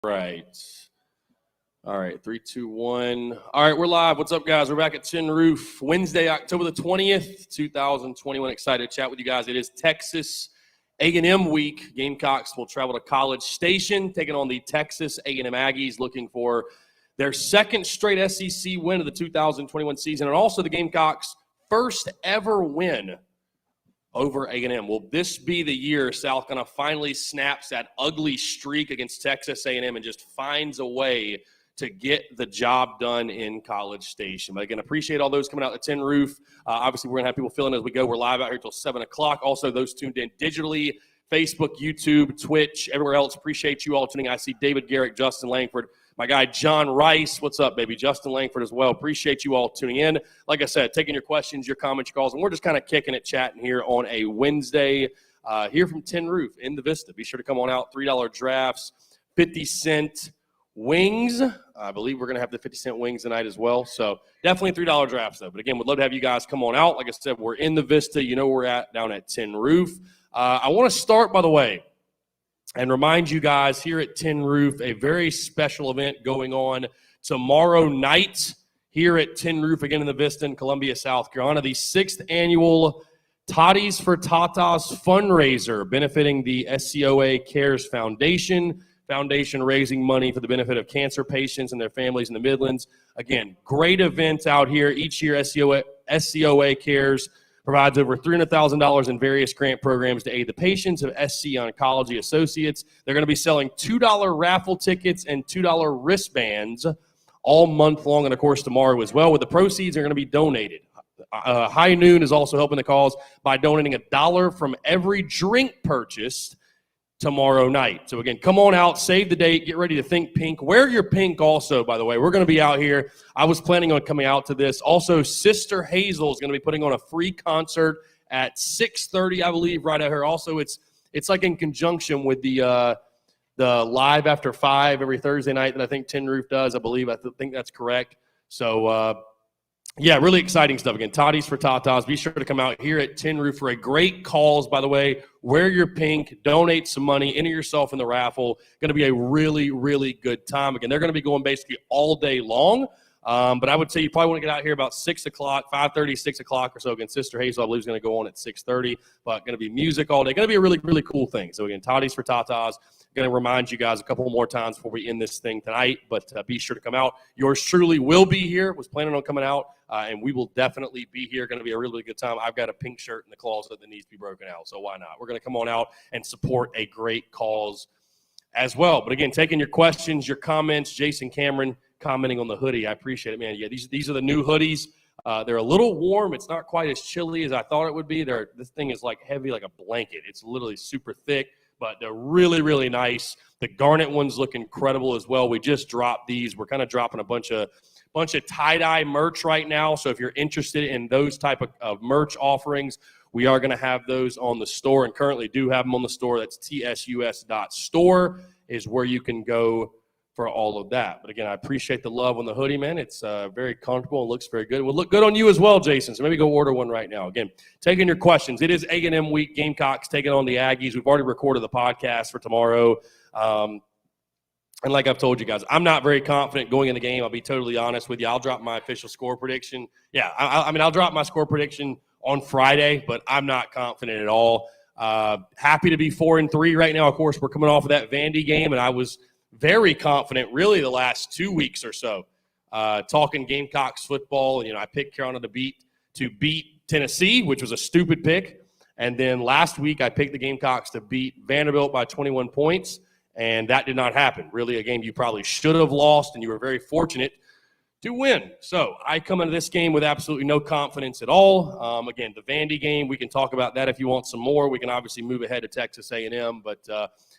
Right. All right, 3, 2, 1. All right, we're live. What's up, guys? We're back at Tin Roof, Wednesday, October the 20th, 2021. Excited to chat with you guys. It is Texas A&M week. Gamecocks will travel to College Station, taking on the Texas A&M Aggies, looking for their second straight SEC win of the 2021 season, and also the Gamecocks' first ever win over A&M. Will this be the year South Carolina finally snaps that ugly streak against Texas A&M and just finds a way to get the job done in College Station? But again, appreciate all those coming out to Tin Roof. Obviously, we're going to have people filling as we go. We're live out here until 7 o'clock. Also, those tuned in digitally, Facebook, YouTube, Twitch, everywhere else. Appreciate you all tuning in. I see David Garrick, Justin Langford, my guy John Rice. What's up, baby? Justin Langford as well. Appreciate you all tuning in. Like I said, taking your questions, your comments, your calls, and we're just kind of kicking it, chatting here on a Wednesday here from Tin Roof in the Vista. Be sure to come on out. $3 drafts, 50-cent wings. I believe we're going to have the 50-cent wings tonight as well. So definitely $3 drafts, though. But again, we'd love to have you guys come on out. Like I said, we're in the Vista. You know where we're at down at Tin Roof. I want to start, by the way, and remind you guys here at Tin Roof, a very special event going on tomorrow night here at Tin Roof, again in the Vista in Columbia, South Carolina. The 6th annual Toddies for Tatas fundraiser benefiting the SCOA Cares Foundation raising money for the benefit of cancer patients and their families in the Midlands. Again, great event out here. Each year, SCOA Cares provides over $300,000 in various grant programs to aid the patients of SC Oncology Associates. They're going to be selling $2 raffle tickets and $2 wristbands all month long, and of course tomorrow as well, with the proceeds are going to be donated. High Noon is also helping the cause by donating $1 from every drink purchased tomorrow night. So again, come on out, save the date, get ready to think pink. Wear your pink also, by the way. We're going to be out here. I was planning on coming out to this. Also, Sister Hazel is going to be putting on a free concert at 6:30, I believe, right out here. Also, it's like in conjunction with the Live After 5 every Thursday night that I think Tin Roof does, I believe. I think that's correct. So, yeah, really exciting stuff. Again, Toddies for Tatas. Be sure to come out here at Tin Roof for a great cause, by the way. Wear your pink, donate some money, enter yourself in the raffle. Going to be a really, really good time. Again, they're going to be going basically all day long. But I would say you probably want to get out here about 6 o'clock, 5:30, 6 o'clock or so. Again, Sister Hazel, I believe, is going to go on at 6:30. But going to be music all day. Going to be a really, really cool thing. So, again, Toddies for Tatas. Going to remind you guys a couple more times before we end this thing tonight. But be sure to come out. Yours truly will be here. Was planning on coming out. And we will definitely be here. Going to be a really good time. I've got a pink shirt in the closet that needs to be broken out. So why not? We're going to come on out and support a great cause as well. But, again, taking your questions, your comments. Jason Cameron commenting on the hoodie. I appreciate it, man. Yeah, these are the new hoodies. They're a little warm. It's not quite as chilly as I thought it would be. This thing is like heavy like a blanket. It's literally super thick, but they're really, really nice. The garnet ones look incredible as well. We just dropped these. We're kind of dropping a bunch of tie-dye merch right now. So if you're interested in those type of merch offerings, we are going to have those on the store and currently do have them on the store. That's TSUS.store is where you can go for all of that. But again, I appreciate the love on the hoodie, man. It's very comfortable and looks very good. It will look good on you as well, Jason. So maybe go order one right now. Again, taking your questions. It is A&M week. Gamecocks taking on the Aggies. We've already recorded the podcast for tomorrow. And like I've told you guys, I'm not very confident going in the game. I'll be totally honest with you. I'll drop my official score prediction. Yeah, I mean, I'll drop my score prediction on Friday, but I'm not confident at all. Happy to be 4-3 right now. Of course, we're coming off of that Vandy game, and I was very confident really the last 2 weeks or so. Talking Gamecocks football, I picked Carolina to beat Tennessee, which was a stupid pick. And then last week I picked the Gamecocks to beat Vanderbilt by 21 points. And that did not happen. Really, a game you probably should have lost, and you were very fortunate to win. So I come into this game with absolutely no confidence at all. Again, the Vandy game, we can talk about that if you want some more. We can obviously move ahead to Texas A&M. But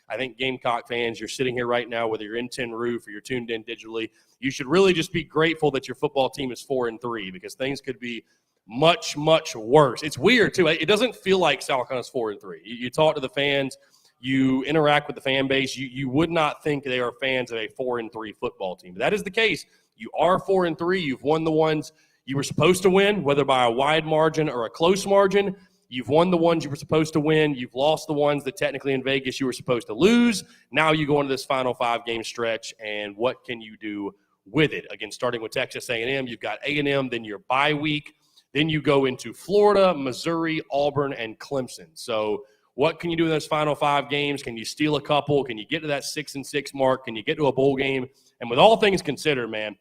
I think Gamecock fans, you're sitting here right now, whether you're in Tin Roof or you're tuned in digitally, you should really just be grateful that your football team is 4-3 because things could be much, much worse. It's weird, too. It doesn't feel like South Carolina's 4-3. You talk to the fans. You interact with the fan base, you would not think they are fans of a 4-3 football team. But that is the case. You are 4-3. You've won the ones you were supposed to win, whether by a wide margin or a close margin. You've won the ones you were supposed to win. You've lost the ones that technically in Vegas you were supposed to lose. Now you go into this final 5-game stretch, and what can you do with it? Again, starting with Texas A&M, you've got A&M, then your bye week. Then you go into Florida, Missouri, Auburn, and Clemson. So what can you do in those final 5 games? Can you steal a couple? Can you get to that 6-6 mark? Can you get to a bowl game? And with all things considered, man,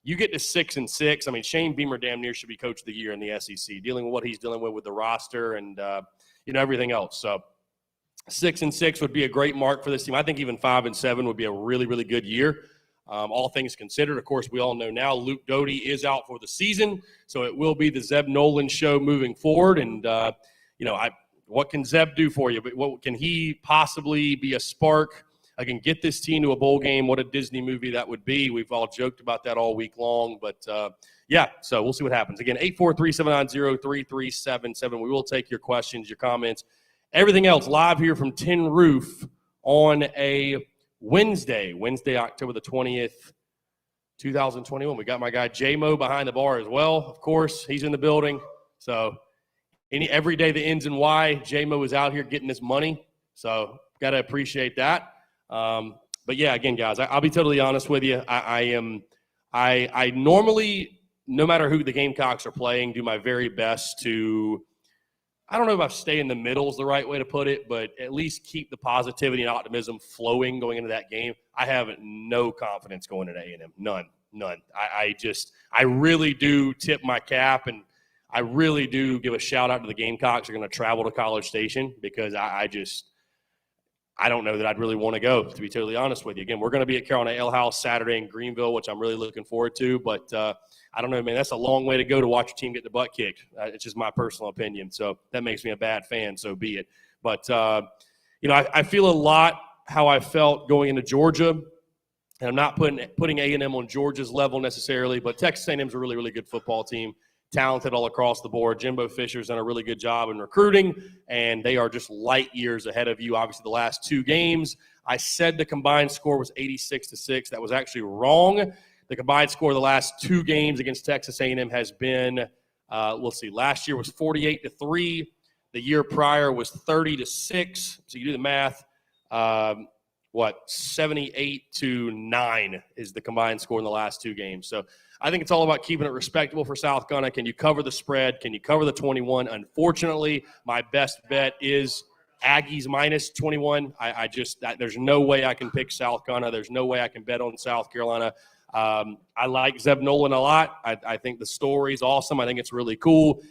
you get to 6-6. I mean, Shane Beamer damn near should be coach of the year in the SEC, dealing with what he's dealing with the roster and everything else. So 6-6 would be a great mark for this team. I think even 5-7 would be a really, really good year. All things considered, of course, we all know now Luke Doty is out for the season, so it will be the Zeb Nolan show moving forward. And what can Zeb do for you? But what can he possibly be a spark? I can get this team to a bowl game. What a Disney movie that would be. We've all joked about that all week long. But, so we'll see what happens. Again, 843-790-3377. We will take your questions, your comments, everything else live here from Tin Roof on a Wednesday, October the 20th, 2021. We got my guy J-Mo behind the bar as well. Of course, he's in the building. So every day that ends in Y, J-Mo is out here getting this money. So got to appreciate that. But yeah, again, guys, I'll be totally honest with you. I normally, no matter who the Gamecocks are playing, do my very best to, I don't know if stay in the middle is the right way to put it, but at least keep the positivity and optimism flowing going into that game. I have no confidence going into A&M. None. I really do tip my cap, and I really do give a shout out to the Gamecocks. They're going to travel to College Station because I don't know that I'd really want to go, to be totally honest with you. Again, we're going to be at Carolina Ale House Saturday in Greenville, which I'm really looking forward to. But I don't know, man. That's a long way to go to watch your team get the butt kicked. It's just my personal opinion. So that makes me a bad fan, so be it. But, I feel a lot how I felt going into Georgia. And I'm not putting A&M on Georgia's level necessarily, but Texas A&M is a really, really good football team. Talented all across the board. Jimbo Fisher's done a really good job in recruiting, and they are just light years ahead of you. Obviously, the last 2 games, I said the combined score was 86-6. That was actually wrong. The combined score of the last 2 games against Texas A&M has been, last year was 48-3. The year prior was 30-6. So you do the math. 78-9 is the combined score in the last 2 games. So I think it's all about keeping it respectable for South Carolina. Can you cover the spread? Can you cover the 21? Unfortunately, my best bet is Aggies minus 21. There's no way I can pick South Carolina. There's no way I can bet on South Carolina. I like Zeb Nolan a lot. I think the story's awesome. I think it's really cool.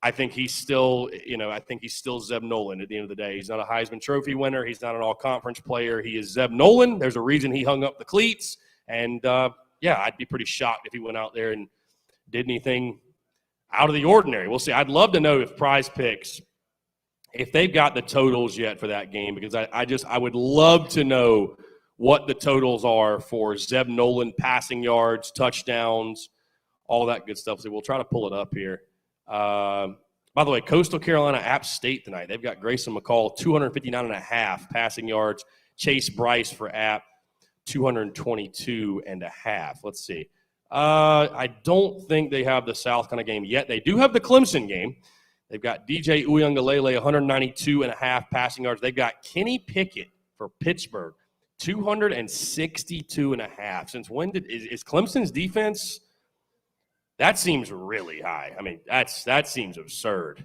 I think he's still Zeb Nolan at the end of the day. He's not a Heisman Trophy winner. He's not an all-conference player. He is Zeb Nolan. There's a reason he hung up the cleats. And, I'd be pretty shocked if he went out there and did anything out of the ordinary. We'll see. I'd love to know if Prize Picks, if they've got the totals yet for that game, because I would love to know what the totals are for Zeb Nolan passing yards, touchdowns, all that good stuff. So we'll try to pull it up here. By the way, Coastal Carolina, App State tonight. They've got Grayson McCall, 259.5 passing yards. Chase Bryce for App, 222.5. Let's see. I don't think they have the South Carolina game yet. They do have the Clemson game. They've got DJ Uiagalelei, 192.5 passing yards. They've got Kenny Pickett for Pittsburgh, 262.5. Since when is Clemson's defense? That seems really high. I mean, that seems absurd.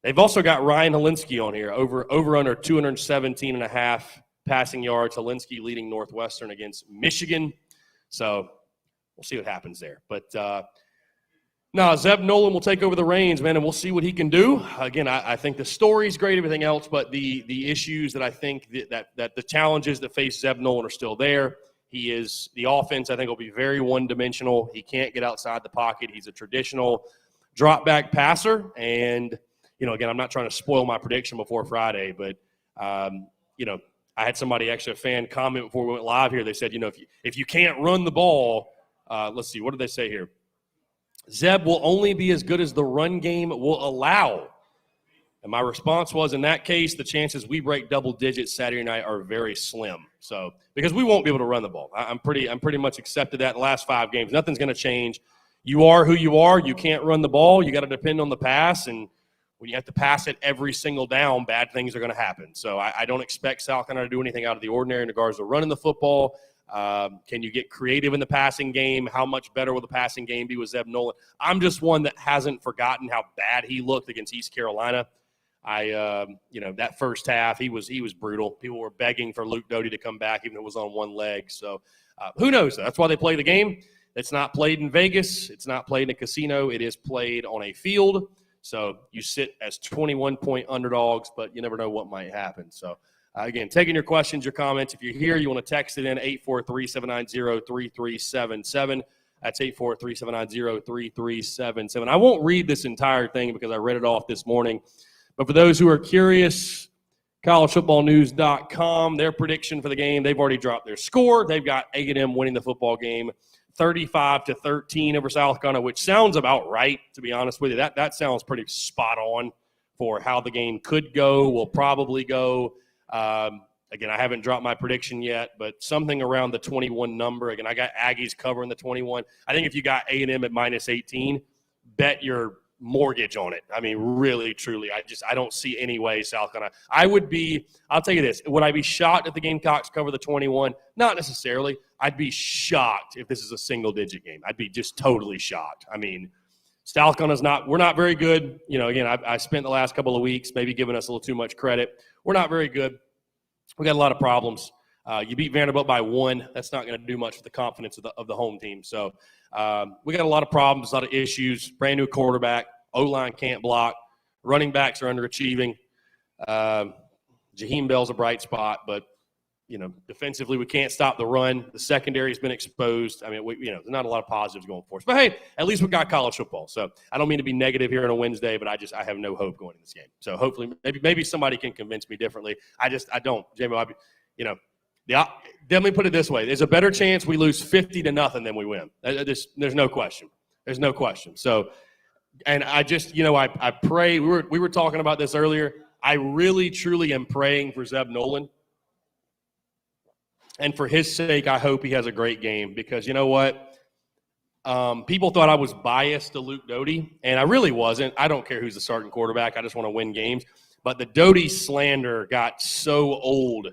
They've also got Ryan Helinski on here, over under 217.5 passing yards. Helinski leading Northwestern against Michigan. So we'll see what happens there. But Zeb Nolan will take over the reins, man, and we'll see what he can do. Again, I think the story's great, everything else, but the issues that I think that the challenges that face Zeb Nolan are still there. The offense, I think, will be very one-dimensional. He can't get outside the pocket. He's a traditional drop-back passer. And, again, I'm not trying to spoil my prediction before Friday, but, I had somebody, actually a fan, comment before we went live here. They said, if you can't run the ball, let's see, what did they say here? Zeb will only be as good as the run game will allow. And my response was, in that case, the chances we break double digits Saturday night are very slim. So, because we won't be able to run the ball. I'm pretty much accepted that in the last 5 games. Nothing's going to change. You are who you are. You can't run the ball. You got to depend on the pass. And when you have to pass it every single down, bad things are going to happen. So I don't expect South Carolina to do anything out of the ordinary in regards to running the football. Can you get creative in the passing game? How much better will the passing game be with Zeb Nolan? I'm just one that hasn't forgotten how bad he looked against East Carolina. That first half, he was brutal. People were begging for Luke Doty to come back, even though it was on one leg. So who knows? That's why they play the game. It's not played in Vegas. It's not played in a casino. It is played on a field. So you sit as 21-point underdogs, but you never know what might happen. So, again, taking your questions, your comments. If you're here, you want to text it in, 843-790-3377. That's 843-790-3377. I won't read this entire thing because I read it off this morning. But for those who are curious, collegefootballnews.com, their prediction for the game, they've already dropped their score. They've got A&M winning the football game 35-13 over South Carolina, which sounds about right, to be honest with you. That sounds pretty spot on for how the game could go, will probably go. Again, I haven't dropped my prediction yet, but something around the 21 number. Again, I got Aggies covering the 21. I think if you got A&M at minus 18, bet your mortgage on it. I mean, really, truly, I don't see any way South Carolina. I'll tell you this, would I be shocked if the Gamecocks cover the 21? Not necessarily. I'd be shocked if this is a single-digit game. I'd be just totally shocked. I mean, South Carolina's we're not very good. Again, I spent the last couple of weeks maybe giving us a little too much credit. We're not very good. We got a lot of problems. You beat Vanderbilt by 1. That's not going to do much for the confidence of the home team. So we got a lot of problems, a lot of issues. Brand new quarterback. O-line can't block. Running backs are underachieving. Jaheim Bell's a bright spot, but defensively we can't stop the run. The secondary has been exposed. I mean, there's not a lot of positives going for us. But hey, at least we got college football. So I don't mean to be negative here on a Wednesday, but I have no hope going in this game. So hopefully, maybe somebody can convince me differently. I don't, Jamie. Let me put it this way: there's a better chance we lose 50-0 than we win. There's no question. There's no question. So. And I just, I pray. We were talking about this earlier. I really, truly am praying for Zeb Nolan. And for his sake, I hope he has a great game because you know what? People thought I was biased to Luke Doty, and I really wasn't. I don't care who's the starting quarterback. I just want to win games. But the Doty slander got so old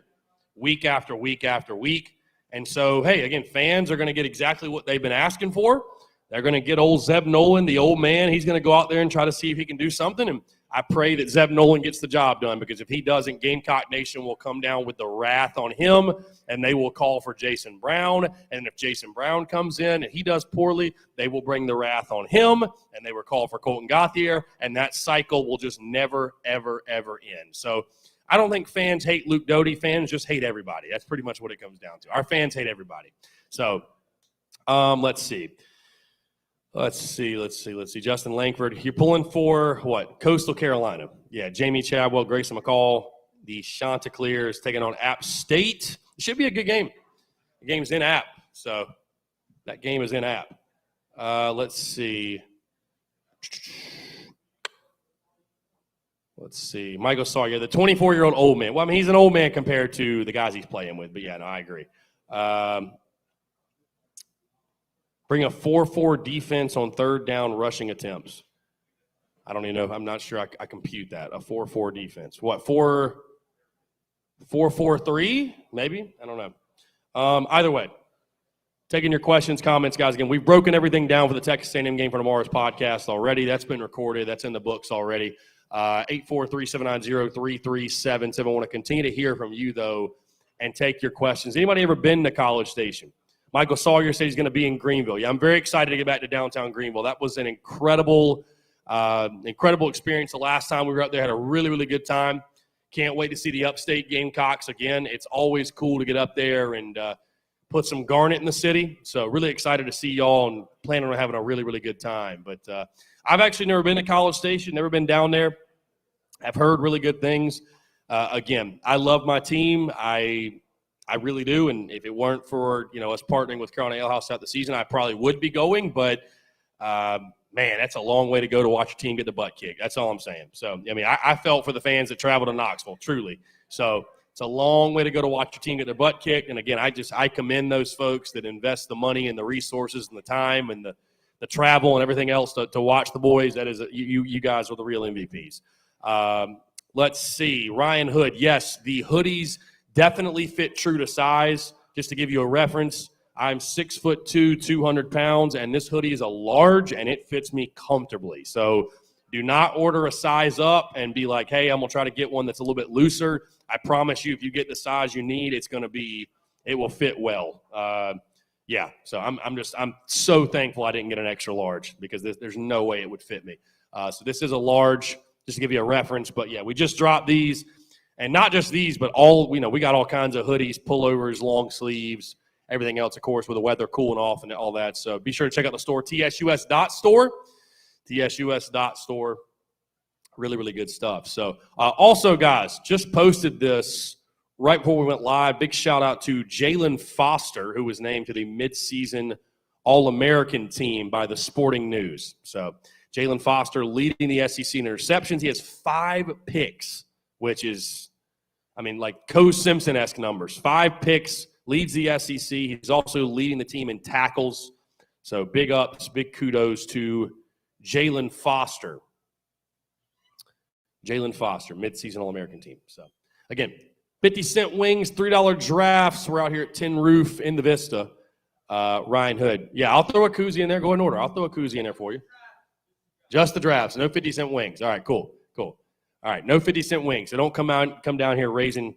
week after week after week. And so, hey, again, fans are going to get exactly what they've been asking for. They're going to get old Zeb Nolan, the old man. He's going to go out there and try to see if he can do something. And I pray that Zeb Nolan gets the job done because if he doesn't, Gamecock Nation will come down with the wrath on him, and they will call for Jason Brown. And if Jason Brown comes in and he does poorly, they will bring the wrath on him, and they will call for Colton Gauthier, and that cycle will just never, ever, ever end. So I don't think fans hate Luke Doty. Fans just hate everybody. That's pretty much what it comes down to. Our fans hate everybody. So let's see. Justin Langford, you're pulling for what? Coastal Carolina. Yeah, Jamie Chadwell, Grayson McCall, the Chanticleers taking on App State. It should be a good game. The game's in App, so that game is in App. Let's see. Michael Sawyer, the 24-year-old old man. Well, I mean, he's an old man compared to the guys he's playing with, but yeah, no, I agree. Bring a 4-4 defense on third down rushing attempts. I don't even know. I'm not sure I compute that. A 4-4 defense. What, 4-4-3? Maybe? I don't know. Either way, taking your questions, comments, guys. Again, we've broken everything down for the Texas A&M game for tomorrow's podcast already. That's been recorded. That's in the books already. 843-790-3377. I want to continue to hear from you, though, and take your questions. Anybody ever been to College Station? Michael Sawyer says he's going to be in Greenville. Yeah, I'm very excited to get back to downtown Greenville. That was an incredible experience the last time we were out there. Had a really, really good time. Can't wait to see the upstate Gamecocks again. It's always cool to get up there and put some garnet in the city. So really excited to see y'all and planning on having a really, really good time. But I've actually never been to College Station, never been down there. I've heard really good things. Again, I love my team. I really do, and if it weren't for us partnering with Carolina Ale House throughout the season, I probably would be going. But man, that's a long way to go to watch your team get the butt kicked. That's all I'm saying. So I mean, I felt for the fans that travel to Knoxville, truly. So it's a long way to go to watch your team get their butt kicked. And again, I commend those folks that invest the money and the resources and the time and the travel and everything else to watch the boys. That is, you guys are the real MVPs. Let's see. Ryan Hood, yes, the hoodies definitely fit true to size. Just to give you a reference, I'm 6'2", 200 pounds, and this hoodie is a large, and it fits me comfortably. So do not order a size up and be like, hey, I'm going to try to get one that's a little bit looser. I promise you, if you get the size you need, it will fit well. Yeah, so I'm so thankful I didn't get an extra large because there's no way it would fit me. So this is a large, just to give you a reference. But yeah, we just dropped these, and not just these, but we got all kinds of hoodies, pullovers, long sleeves, everything else, of course, with the weather cooling off and all that. So be sure to check out the store, TSUS.store. TSUS.store. Really, really good stuff. So also, guys, just posted this right before we went live. Big shout out to Jalen Foster, who was named to the midseason All-American team by the Sporting News. So Jalen Foster leading the SEC in interceptions. He has 5 picks, which is, like Co Simpson-esque numbers. 5 picks, leads the SEC. He's also leading the team in tackles. So big ups, big kudos to Jalen Foster. Jalen Foster, midseason All-American team. So, again, 50-cent wings, $3 drafts. We're out here at Tin Roof in the Vista. Ryan Hood. Yeah, I'll throw a koozie in there. Go ahead and order. I'll throw a koozie in there for you. Just the drafts. No 50-cent wings. All right, cool. All right, no 50-cent wings. So don't come down here raising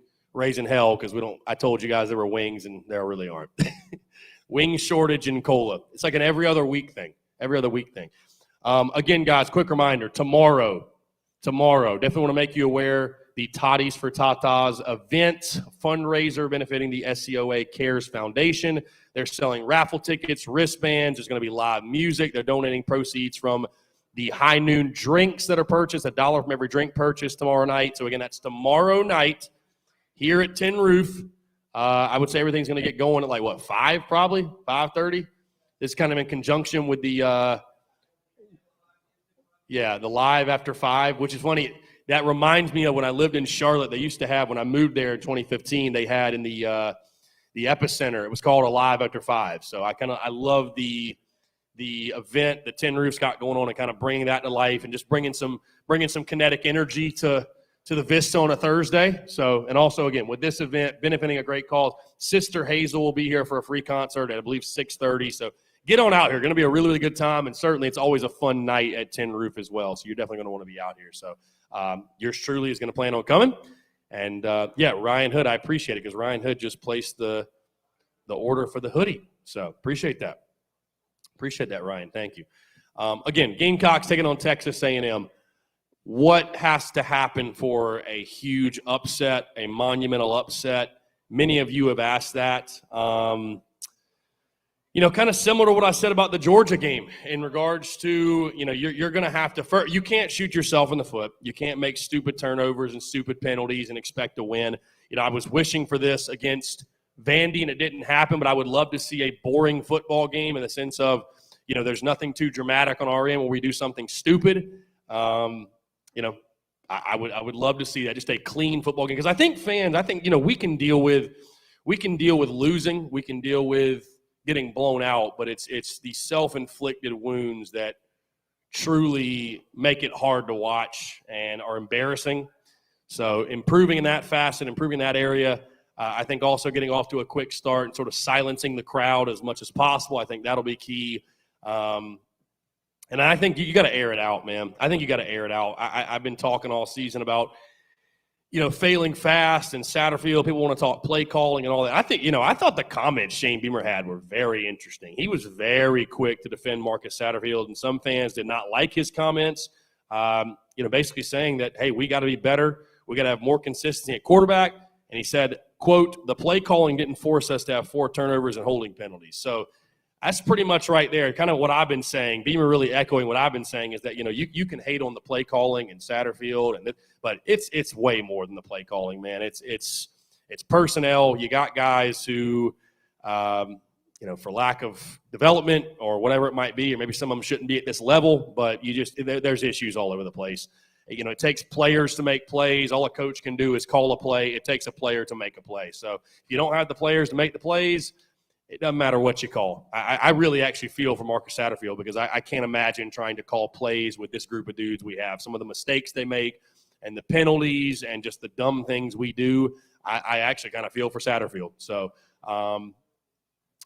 hell because I told you guys there were wings and there really aren't. Wing shortage in cola. It's like an every other week thing. Again, guys, quick reminder, tomorrow, definitely want to make you aware, the Toddies for Tatas event, fundraiser benefiting the SCOA Cares Foundation. They're selling raffle tickets, wristbands. There's going to be live music. They're donating proceeds from the high noon drinks that are purchased, $1 from every drink purchased tomorrow night. So, again, that's tomorrow night here at Tin Roof. I would say everything's going to get going at 5 probably, 5:30. This is kind of in conjunction with the live after 5, which is funny. That reminds me of when I lived in Charlotte. They used to have, when I moved there in 2015, they had in the Epicenter, it was called a live after 5. So I love the event that Tin Roof's got going on and kind of bringing that to life and just bringing some kinetic energy to the Vista on a Thursday. So, and also, again, with this event benefiting a great cause, Sister Hazel will be here for a free concert at, I believe, 6:30. So get on out here. Going to be a really, really good time, and certainly it's always a fun night at Tin Roof as well. So you're definitely going to want to be out here. So yours truly is going to plan on coming. And, Ryan Hood, I appreciate it because Ryan Hood just placed the order for the hoodie. So appreciate that. Appreciate that, Ryan. Thank you. Again, Gamecocks taking on Texas A&M. What has to happen for a huge upset, a monumental upset? Many of you have asked that. Kind of similar to what I said about the Georgia game in regards to, you're going to have to – you can't shoot yourself in the foot. You can't make stupid turnovers and stupid penalties and expect to win. I was wishing for this against Vandy, and it didn't happen, but I would love to see a boring football game in the sense of, there's nothing too dramatic on our end where we do something stupid. I would love to see that, just a clean football game. Because I think fans, we can deal with losing. We can deal with getting blown out, but it's the self-inflicted wounds that truly make it hard to watch and are embarrassing. So improving in that facet, improving in that area, I think also getting off to a quick start and sort of silencing the crowd as much as possible. I think that'll be key. And I think you got to air it out, man. I think you got to air it out. I've been talking all season about, failing fast and Satterfield. People want to talk play calling and all that. I thought the comments Shane Beamer had were very interesting. He was very quick to defend Marcus Satterfield, and some fans did not like his comments, basically saying that, hey, we got to be better. We got to have more consistency at quarterback. And he said, quote, the play calling didn't force us to have 4 turnovers and holding penalties. So that's pretty much right there, kind of what I've been saying. Beamer really echoing what I've been saying is that, you can hate on the play calling and Satterfield, but it's way more than the play calling, man. It's personnel. You got guys who, for lack of development or whatever it might be, or maybe some of them shouldn't be at this level, but there's issues all over the place. It takes players to make plays. All a coach can do is call a play. It takes a player to make a play. So if you don't have the players to make the plays, it doesn't matter what you call. I really actually feel for Marcus Satterfield because I can't imagine trying to call plays with this group of dudes we have. Some of the mistakes they make and the penalties and just the dumb things we do, I actually kind of feel for Satterfield. So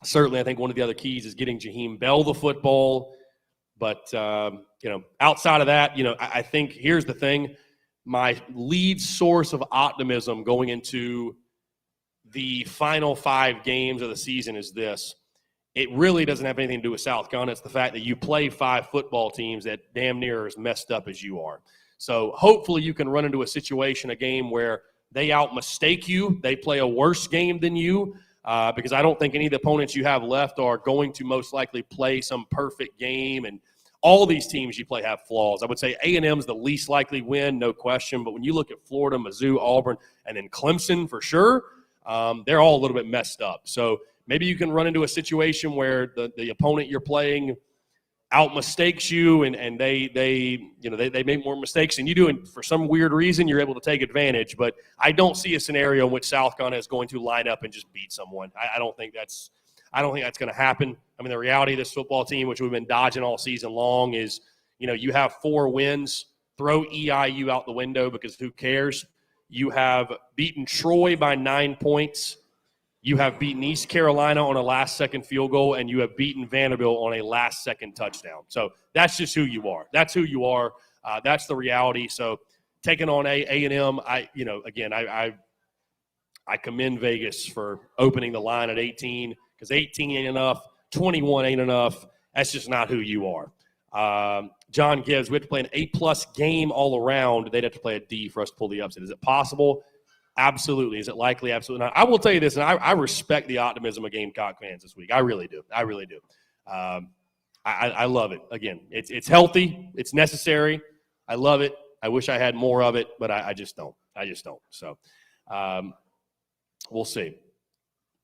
certainly I think one of the other keys is getting Jaheim Bell the football. But, outside of that, I think here's the thing. My lead source of optimism going into the final 5 games of the season is this. It really doesn't have anything to do with South Carolina. It's the fact that you play 5 football teams that damn near are as messed up as you are. So hopefully you can run into a situation, a game where they out-mistake you. They play a worse game than you because I don't think any of the opponents you have left are going to most likely play some perfect game. And all these teams you play have flaws. I would say A&M's the least likely win, no question. But when you look at Florida, Mizzou, Auburn, and then Clemson for sure, they're all a little bit messed up. So maybe you can run into a situation where the opponent you're playing out-mistakes you and they make more mistakes than you do, and for some weird reason you're able to take advantage. But I don't see a scenario in which South Carolina is going to line up and just beat someone. I don't think that's going to happen. I mean, the reality of this football team, which we've been dodging all season long, is you have 4 wins. Throw EIU out the window because who cares? You have beaten Troy by 9 points. You have beaten East Carolina on a last-second field goal, and you have beaten Vanderbilt on a last-second touchdown. So that's just who you are. That's who you are. That's the reality. So taking on A&M, I commend Vegas for opening the line at 18 because 18 ain't enough, 21 ain't enough. That's just not who you are. John Gibbs, we have to play an A-plus game all around. They'd have to play a D for us to pull the upset. Is it possible? Absolutely. Is it likely? Absolutely not. I will tell you this, and I respect the optimism of Gamecock fans this week. I really do. I really do. I love it. Again, it's healthy. It's necessary. I love it. I wish I had more of it, but I just don't. So we'll see.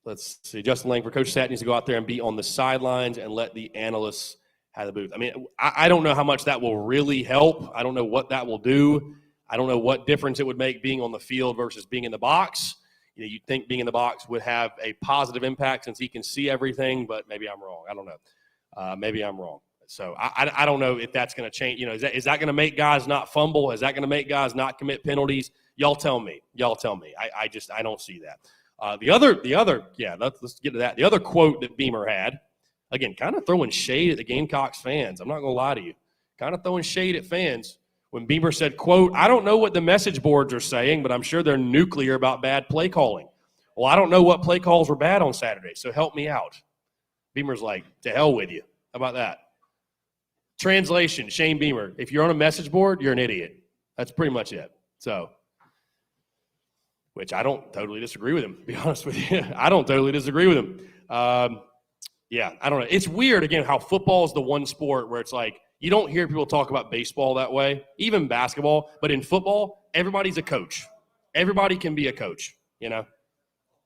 Let's see. Justin Langford, Coach Sat needs to go out there and be on the sidelines and let the analysts have the booth. I mean, I don't know how much that will really help. I don't know what that will do. I don't know what difference it would make being on the field versus being in the box. You'd think being in the box would have a positive impact since he can see everything, but maybe I'm wrong. I don't know. Maybe I'm wrong. So I don't know if that's going to change. Is that going to make guys not fumble? Is that going to make guys not commit penalties? Y'all tell me. I don't see that. Let's get to that. The other quote that Beamer had, again, kind of throwing shade at the Gamecocks fans. I'm not going to lie to you. Kind of throwing shade at fans. When Beamer said, quote, I don't know what the message boards are saying, but I'm sure they're nuclear about bad play calling. Well, I don't know what play calls were bad on Saturday, so help me out. Beamer's like, to hell with you. How about that? Translation, Shane Beamer, if you're on a message board, you're an idiot. That's pretty much it. So, which I don't totally disagree with him, to be honest with you. I don't totally disagree with him. I don't know. It's weird, again, how football is the one sport where it's like, you don't hear people talk about baseball that way, even basketball. But in football, everybody's a coach. Everybody can be a coach,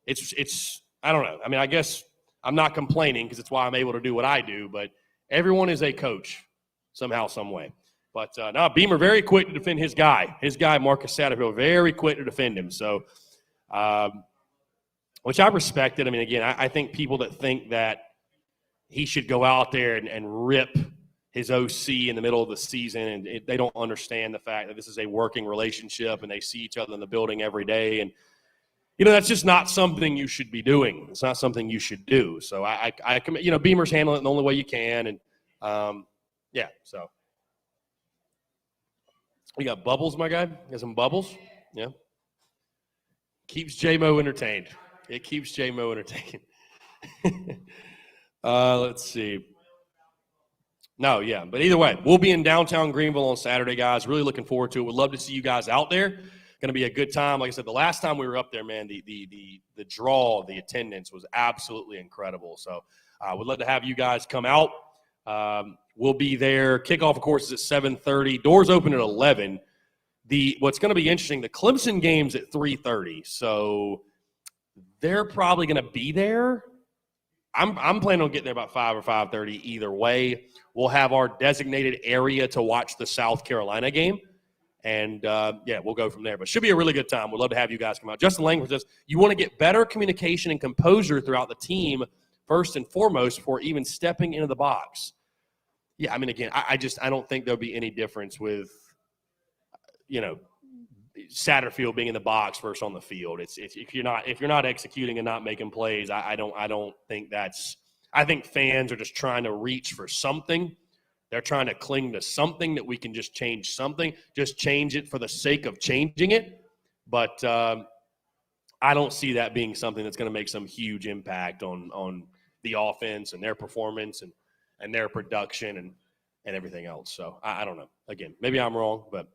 It's I don't know. I mean, I guess I'm not complaining because it's why I'm able to do what I do. But everyone is a coach somehow, some way. But no, Beamer very quick to defend his guy. His guy, Marcus Satterfield, very quick to defend him. So, which I respected. I mean, again, I think people that think that he should go out there and rip – his OC in the middle of the season, and they don't understand the fact that this is a working relationship and they see each other in the building every day. And, that's just not something you should be doing. It's not something you should do. So Beamer's handling it the only way you can. And so we got bubbles, my guy. You got some bubbles? Yeah. Keeps J-Mo entertained. It keeps J-Mo entertained. Let's see. No, yeah. But either way, we'll be in downtown Greenville on Saturday, guys. Really looking forward to it. Would love to see you guys out there. Going to be a good time. Like I said, the last time we were up there, man, the draw, the attendance was absolutely incredible. So would love to have you guys come out. We'll be there. Kickoff, of course, is at 7:30. Doors open at 11. What's going to be interesting, the Clemson game's at 3:30. So they're probably going to be there. I'm planning on getting there about 5 or 5:30 either way. We'll have our designated area to watch the South Carolina game. And, we'll go from there. But should be a really good time. We'd love to have you guys come out. Justin Langford says, you want to get better communication and composure throughout the team first and foremost before even stepping into the box. Yeah, I mean, again, I don't think there'll be any difference with, Satterfield being in the box versus on the field. It's if you're not executing and not making plays, I don't think that's. I think fans are just trying to reach for something. They're trying to cling to something that we can just change something, just change it for the sake of changing it. But I don't see that being something that's going to make some huge impact on the offense and their performance and their production and everything else. So I don't know. Again, maybe I'm wrong, but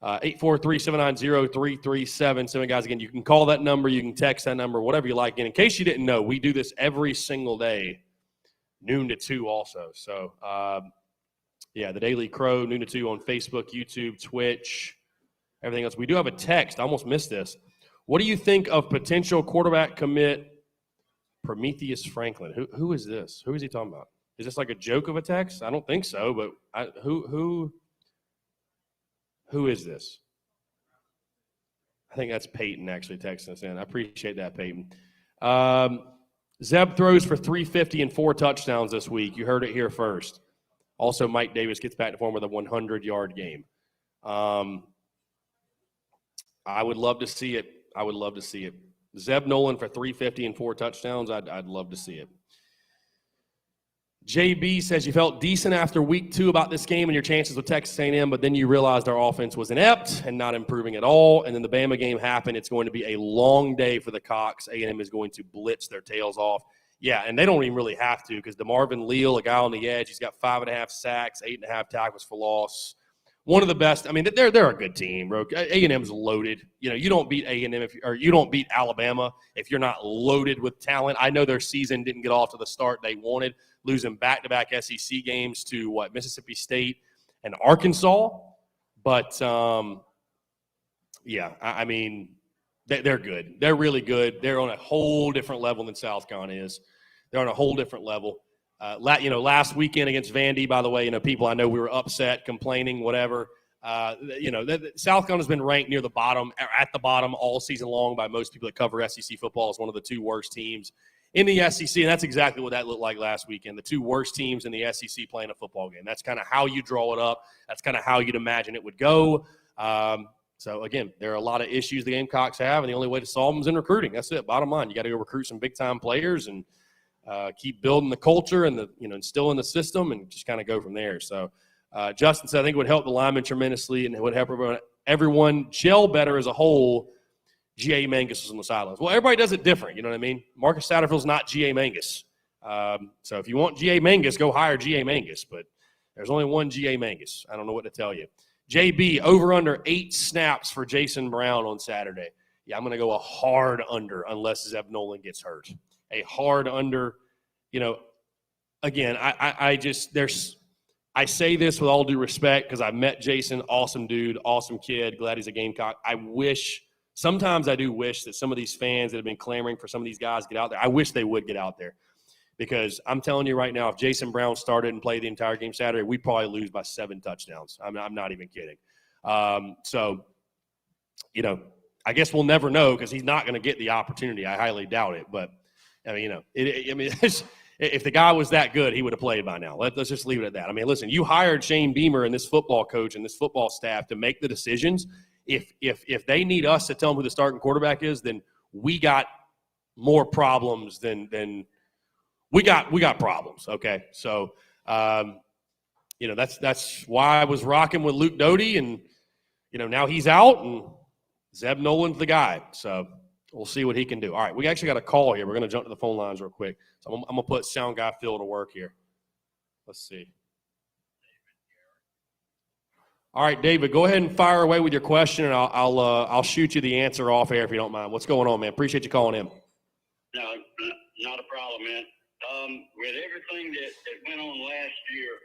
843-790-3377. Guys, again, you can call that number, you can text that number, whatever you like. And in case you didn't know, we do this every single day, noon to 2 also. So, yeah, the Daily Crow, noon to 2 on Facebook, YouTube, Twitch, everything else. We do have a text. I almost missed this. What do you think of potential quarterback commit Prometheus Franklin? Who is this? Who is he talking about? Is this like a joke of a text? I don't think so, but who is this? I think that's Peyton actually texting us in. I appreciate that, Peyton. Zeb throws for 350 and 4 touchdowns this week. You heard it here first. Also, Mike Davis gets back to form with a 100-yard game. I would love to see it. Zeb Nolan for 350 and 4 touchdowns. I'd love to see it. JB says you felt decent after week 2 about this game and your chances with Texas A&M, but then you realized our offense was inept and not improving at all. And then the Bama game happened. It's going to be a long day for the Cocks. A&M is going to blitz their tails off. Yeah, and they don't even really have to because DeMarvin Leal, a guy on the edge, he's got 5.5 sacks, 8.5 tackles for loss. One of the best. I mean, they're a good team, bro. A&M's loaded. You know, you don't beat A&M or you don't beat Alabama if you're not loaded with talent. I know their season didn't get off to the start they wanted, losing back-to-back SEC games to Mississippi State and Arkansas. But yeah, I mean, they're good. They're really good. They're on a whole different level than South Carolina is. They're on a whole different level. Last weekend against Vandy, by the way, people I know we were upset, complaining, whatever. South Carolina's been ranked near the bottom, at the bottom all season long by most people that cover SEC football as one of the 2 worst teams in the SEC, and that's exactly what that looked like last weekend. The 2 worst teams in the SEC playing a football game. That's kind of how you draw it up. That's kind of how you'd imagine it would go. So, again, there are a lot of issues the Gamecocks have, and the only way to solve them is in recruiting. That's it. Bottom line, you got to go recruit some big-time players and keep building the culture and instilling the system and just kind of go from there. So Justin said I think it would help the linemen tremendously and it would help everyone gel better as a whole. G.A. Mangus was on the sidelines. Well, everybody does it different. You know what I mean? Marcus Satterfield's not G.A. Mangus. So if you want G.A. Mangus, go hire G.A. Mangus. But there's only one G.A. Mangus. I don't know what to tell you. JB, over under 8 snaps for Jason Brown on Saturday. Yeah, I'm going to go a hard under unless Zeb Nolan gets hurt. A hard under, again, I say this with all due respect because I've met Jason, awesome dude, awesome kid, glad he's a Gamecock. Sometimes I do wish that some of these fans that have been clamoring for some of these guys to get out there, I wish they would get out there because I'm telling you right now, if Jason Brown started and played the entire game Saturday, we'd probably lose by 7 touchdowns. I'm not even kidding. I guess we'll never know because he's not going to get the opportunity. I highly doubt it, but I mean, if the guy was that good, he would have played by now. Let's just leave it at that. I mean, listen, you hired Shane Beamer and this football coach and this football staff to make the decisions. If they need us to tell them who the starting quarterback is, then we got more problems than we got problems. Okay, so that's why I was rocking with Luke Doty, and now he's out and Zeb Nolan's the guy. So. We'll see what he can do. All right, we actually got a call here. We're going to jump to the phone lines real quick. So I'm going to put sound guy Phil to work here. Let's see. All right, David, go ahead and fire away with your question, and I'll shoot you the answer off air if you don't mind. What's going on, man? Appreciate you calling in. No, not a problem, man. With everything that went on last year,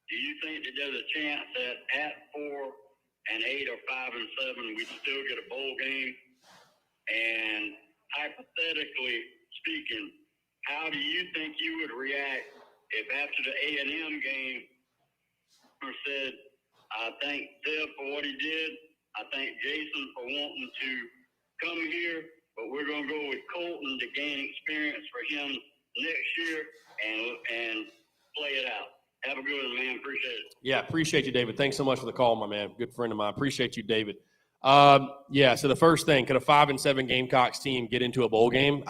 do you think that there's a chance that at 4-8 or 5-7 we'd still get a bowl game? And hypothetically speaking, how do you think you would react if after the A&M game said, I thank Zeb for what he did, I thank Jason for wanting to come here, but we're going to go with Colton to gain experience for him next year and play it out? Have a good one, man. Appreciate it. Yeah, appreciate you, David. Thanks so much for the call, my man. Good friend of mine. Appreciate you, David. So the first thing, could a 5-7 Gamecocks team get into a bowl game?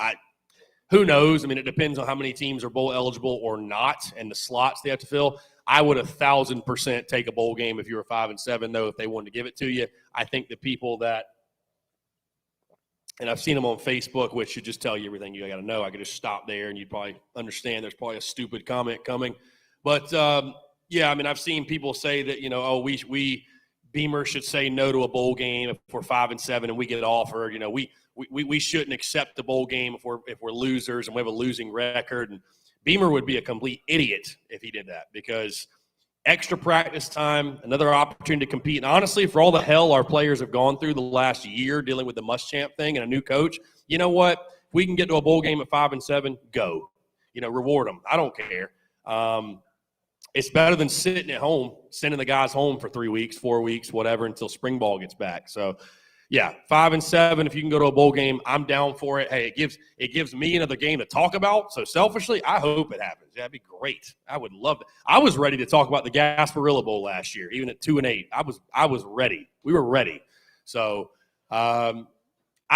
Who knows? I mean, it depends on how many teams are bowl eligible or not and the slots they have to fill. I would 1,000% take a bowl game if you were 5-7, though, if they wanted to give it to you. I think the people that – and I've seen them on Facebook, which should just tell you everything you got to know. I could just stop there and you'd probably understand there's probably a stupid comment coming. But, I've seen people say that, we Beamer should say no to a bowl game if we're 5-7 and we get offered. We shouldn't accept the bowl game if we're losers and we have a losing record. And Beamer would be a complete idiot if he did that, because extra practice time, another opportunity to compete. And honestly, for all the hell our players have gone through the last year dealing with the Muschamp thing and a new coach, you know what? If we can get to a bowl game at 5-7, go. Reward them. I don't care. It's better than sitting at home, sending the guys home for 3 weeks, 4 weeks, whatever, until spring ball gets back. So, 5-7, if you can go to a bowl game, I'm down for it. Hey, it gives me another game to talk about. So, selfishly, I hope it happens. That'd be great. I would love it. I was ready to talk about the Gasparilla Bowl last year, even at 2-8. I was ready. We were ready. So, I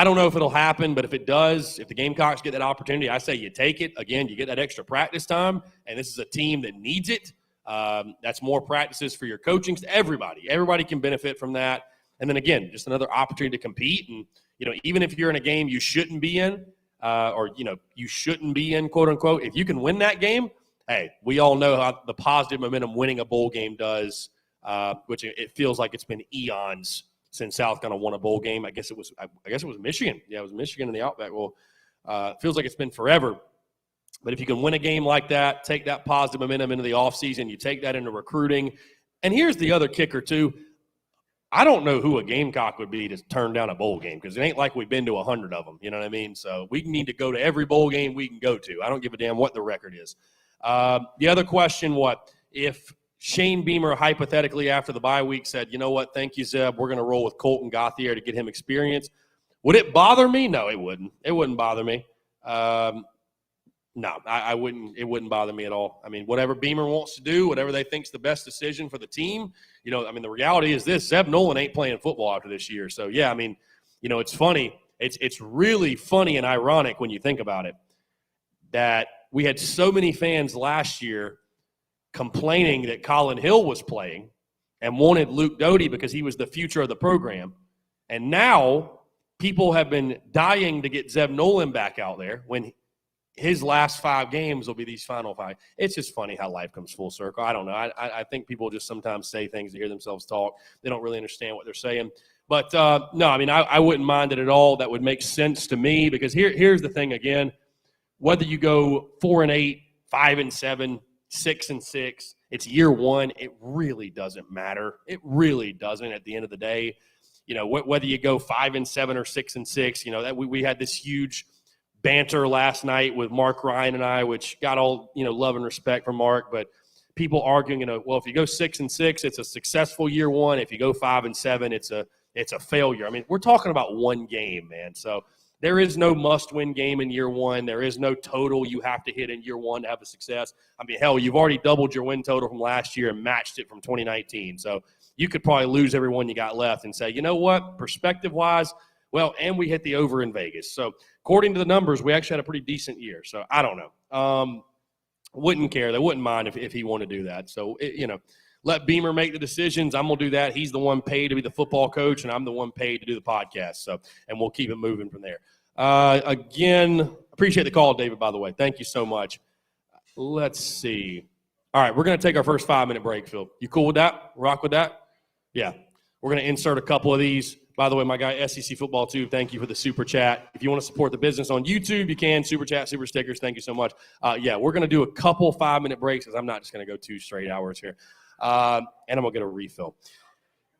don't know if it'll happen, but if it does, if the Gamecocks get that opportunity, I say you take it. Again, you get that extra practice time, and this is a team that needs it. That's more practices for your coaching. Everybody can benefit from that. And then again, just another opportunity to compete. And, even if you're in a game you shouldn't be in, you shouldn't be in, quote unquote, if you can win that game, hey, we all know how the positive momentum winning a bowl game does, which it feels like it's been eons since South Carolina won a bowl game. I guess it was Michigan. Yeah, it was Michigan in the Outback. Well, it feels like it's been forever. But if you can win a game like that, take that positive momentum into the offseason, you take that into recruiting. And here's the other kicker, too. I don't know who a Gamecock would be to turn down a bowl game, because it ain't like we've been to 100 of them. You know what I mean? So we need to go to every bowl game we can go to. I don't give a damn what the record is. The other question, if Shane Beamer hypothetically after the bye week said, you know what, thank you, Zeb, we're going to roll with Colton Gauthier to get him experience. Would it bother me? No, it wouldn't. It wouldn't bother me. No, I wouldn't. It wouldn't bother me at all. I mean, whatever Beamer wants to do, whatever they think's the best decision for the team. The reality is this: Zeb Nolan ain't playing football after this year. So it's funny. It's really funny and ironic when you think about it that we had so many fans last year complaining that Colin Hill was playing and wanted Luke Doty because he was the future of the program, and now people have been dying to get Zeb Nolan back out there when his last 5 games will be these final 5. It's just funny how life comes full circle. I don't know. I think people just sometimes say things to hear themselves talk. They don't really understand what they're saying. But, no, I mean, I wouldn't mind it at all. That would make sense to me, because here's the thing again. Whether you go 4-8, 5-7, 6-6, it's year one. It really doesn't matter. It really doesn't at the end of the day. Whether you go 5-7 or 6-6, that we had this huge banter last night with Mark Ryan and I, which got all, love and respect from Mark, but people arguing, well, if you go 6-6, it's a successful year one. If you go 5-7, it's a failure. I mean, we're talking about one game, man. So there is no must-win game in year one. There is no total you have to hit in year one to have a success. I mean, hell, you've already doubled your win total from last year and matched it from 2019. So you could probably lose every one you got left and say, you know what, perspective-wise, well, and we hit the over in Vegas. So according to the numbers, we actually had a pretty decent year. So I don't know. Wouldn't care. They wouldn't mind if he wanted to do that. So, let Beamer make the decisions. I'm going to do that. He's the one paid to be the football coach, and I'm the one paid to do the podcast. So, and we'll keep it moving from there. Again, appreciate the call, David, by the way. Thank you so much. Let's see. All right, we're going to take our first 5-minute break, Phil. You cool with that? Rock with that? Yeah. We're going to insert a couple of these. By the way, my guy, SEC Football Tube, thank you for the super chat. If you want to support the business on YouTube, you can. Super chat, super stickers, thank you so much. We're going to do a couple 5-minute breaks, because I'm not just going to go 2 straight hours here. And I'm going to get a refill.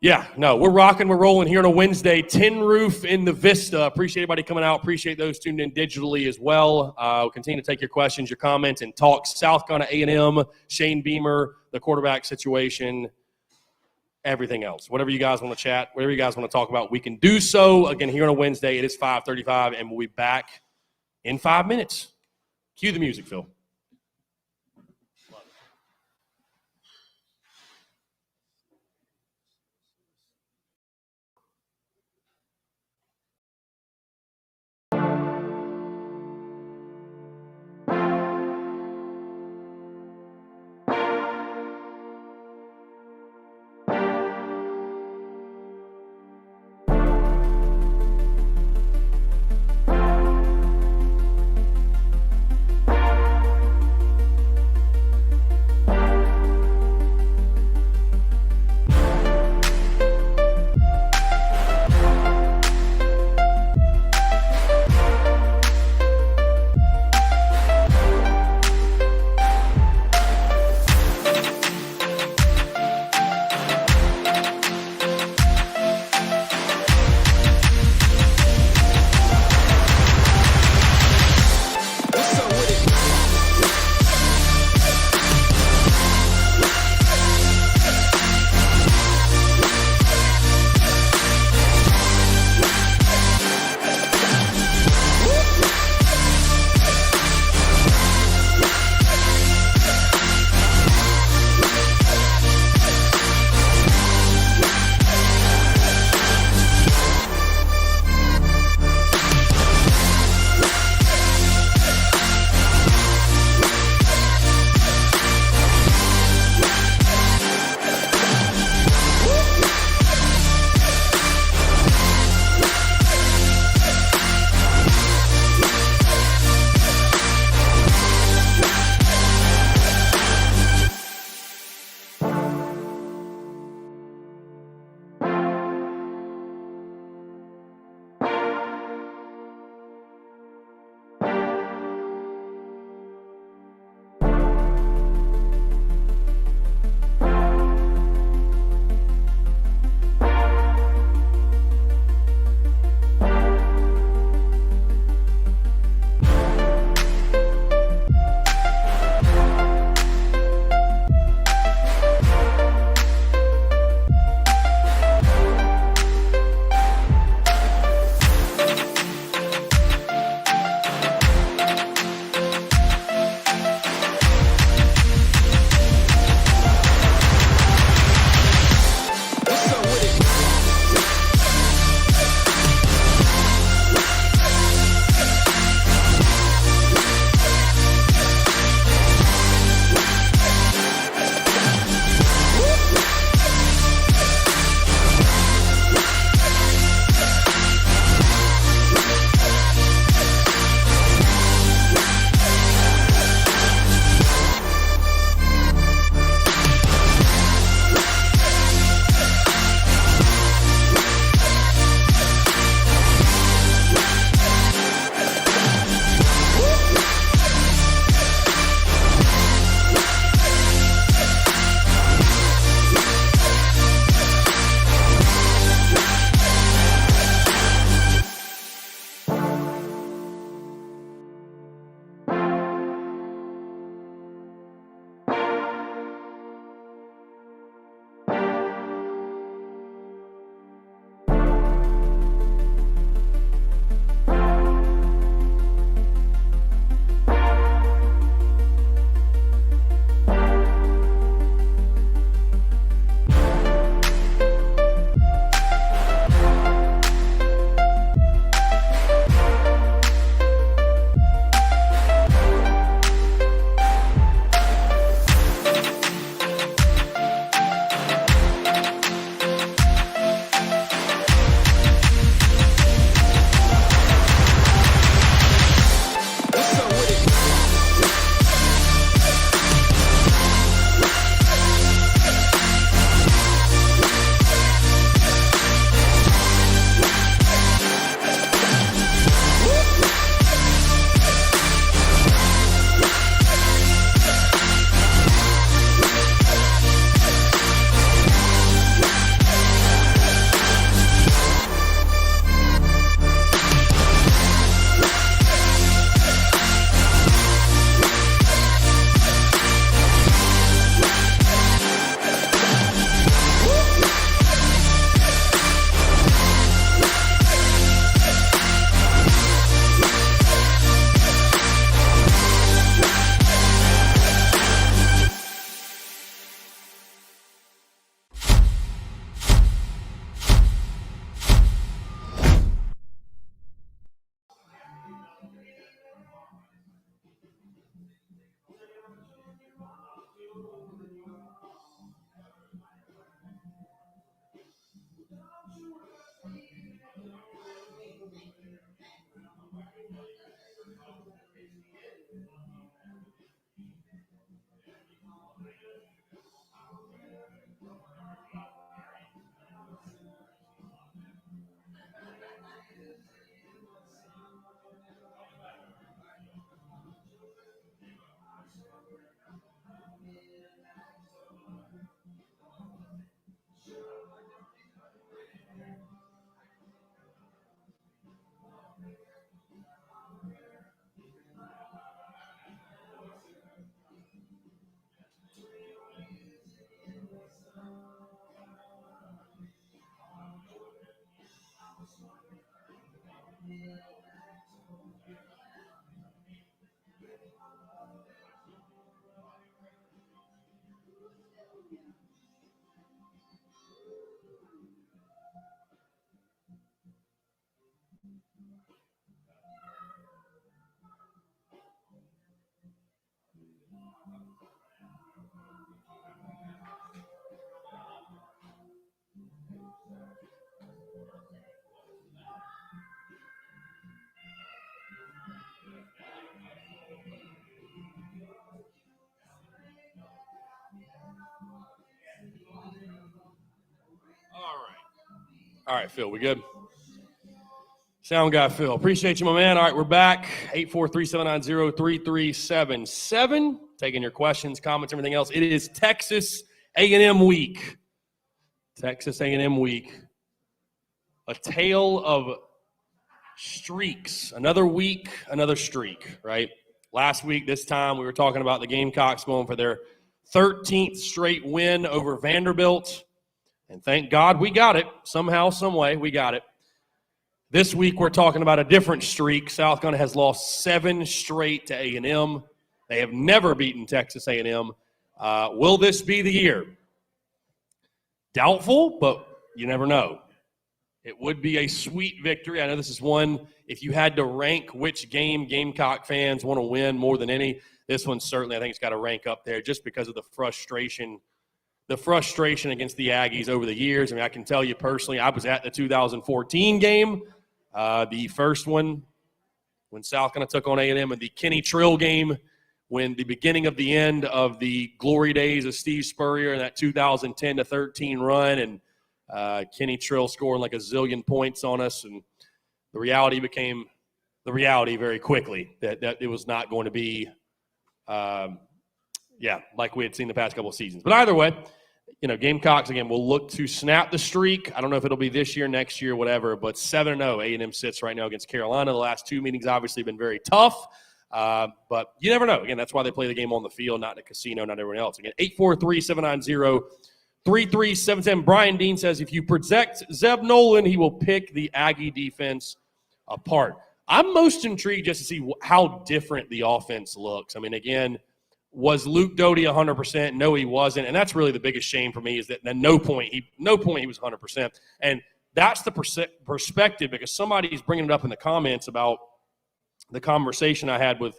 Yeah, no, we're rocking, we're rolling here on a Wednesday. Tin Roof in the Vista. Appreciate everybody coming out. Appreciate those tuned in digitally as well. We'll continue to take your questions, your comments, and talk South Carolina A&M, Shane Beamer, the quarterback situation, everything else. Whatever you guys want to chat, whatever you guys want to talk about, we can do so. Again, here on a Wednesday, it is 5:35, and we'll be back in 5 minutes. Cue the music, Phil. All right, Phil, we good? Sound guy, Phil. Appreciate you, my man. All right, we're back. 843-790-3377. Taking your questions, comments, everything else. It is Texas A&M week. Texas A&M week. A tale of streaks. Another week, another streak, right? Last week, this time, we were talking about the Gamecocks going for their 13th straight win over Vanderbilt. And thank God we got it. Somehow, some way, we got it. This week, we're talking about a different streak. South Carolina has lost 7 straight to A&M. They have never beaten Texas A&M. Will this be the year? Doubtful, but you never know. It would be a sweet victory. I know this is one, if you had to rank which game Gamecock fans want to win more than any, this one certainly, I think it's got to rank up there just because of the frustration against the Aggies over the years. I mean, I can tell you personally, I was at the 2014 game, the first one when South Carolina took on A&M, and the Kenny Trill game when the beginning of the end of the glory days of Steve Spurrier and that 2010-13 run, and Kenny Trill scoring like a zillion points on us, and the reality became the reality very quickly that it was not going to be, like we had seen the past couple of seasons. But either way, Gamecocks, again, will look to snap the streak. I don't know if it'll be this year, next year, whatever, but 7-0 A&M sits right now against Carolina. The last 2 meetings obviously been very tough, but you never know. Again, that's why they play the game on the field, not in a casino, not everyone else. Again, 843-790-3377. Brian Dean says, if you project Zeb Nolan, he will pick the Aggie defense apart. I'm most intrigued just to see how different the offense looks. I mean, again, was Luke Doty 100%? No, he wasn't, and that's really the biggest shame for me is that at no point he was 100%. And that's the perspective, because somebody's bringing it up in the comments about the conversation I had with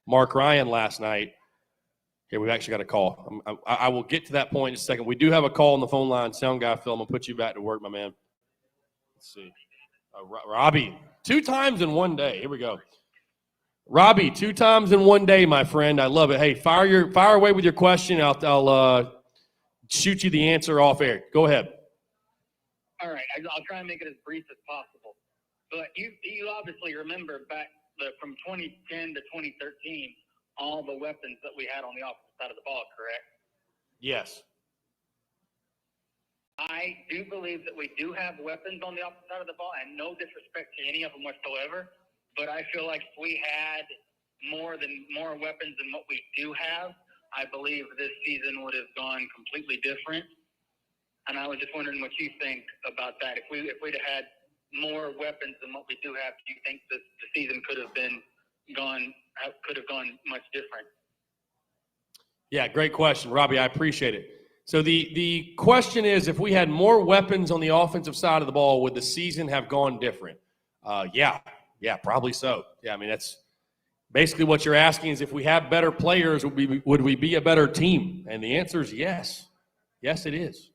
Mark Ryan last night. Here, we've actually got a call. I will get to that point in a second. We do have a call on the phone line. Sound guy, Phil, I'm going to put you back to work, my man. Let's see. Robbie, 2 times in one day. Here we go. Robbie, 2 times in one day, my friend. I love it. Hey, fire away with your question. I'll shoot you the answer off air. Go ahead. All right. I'll try and make it as brief as possible. But you obviously remember back from 2010 to 2013, all the weapons that we had on the offensive side of the ball, correct? Yes. I do believe that we do have weapons on the offensive side of the ball, and no disrespect to any of them whatsoever. But I feel like if we had more weapons than what we do have, I believe this season would have gone completely different. And I was just wondering what you think about that. If we'd have had more weapons than what we do have, do you think the season could have gone much different? Yeah, great question, Robbie. I appreciate it. So the question is, if we had more weapons on the offensive side of the ball, would the season have gone different? Yeah, probably so. Yeah, I mean, that's basically what you're asking is if we have better players, would we be a better team? And the answer is yes. Yes, it is.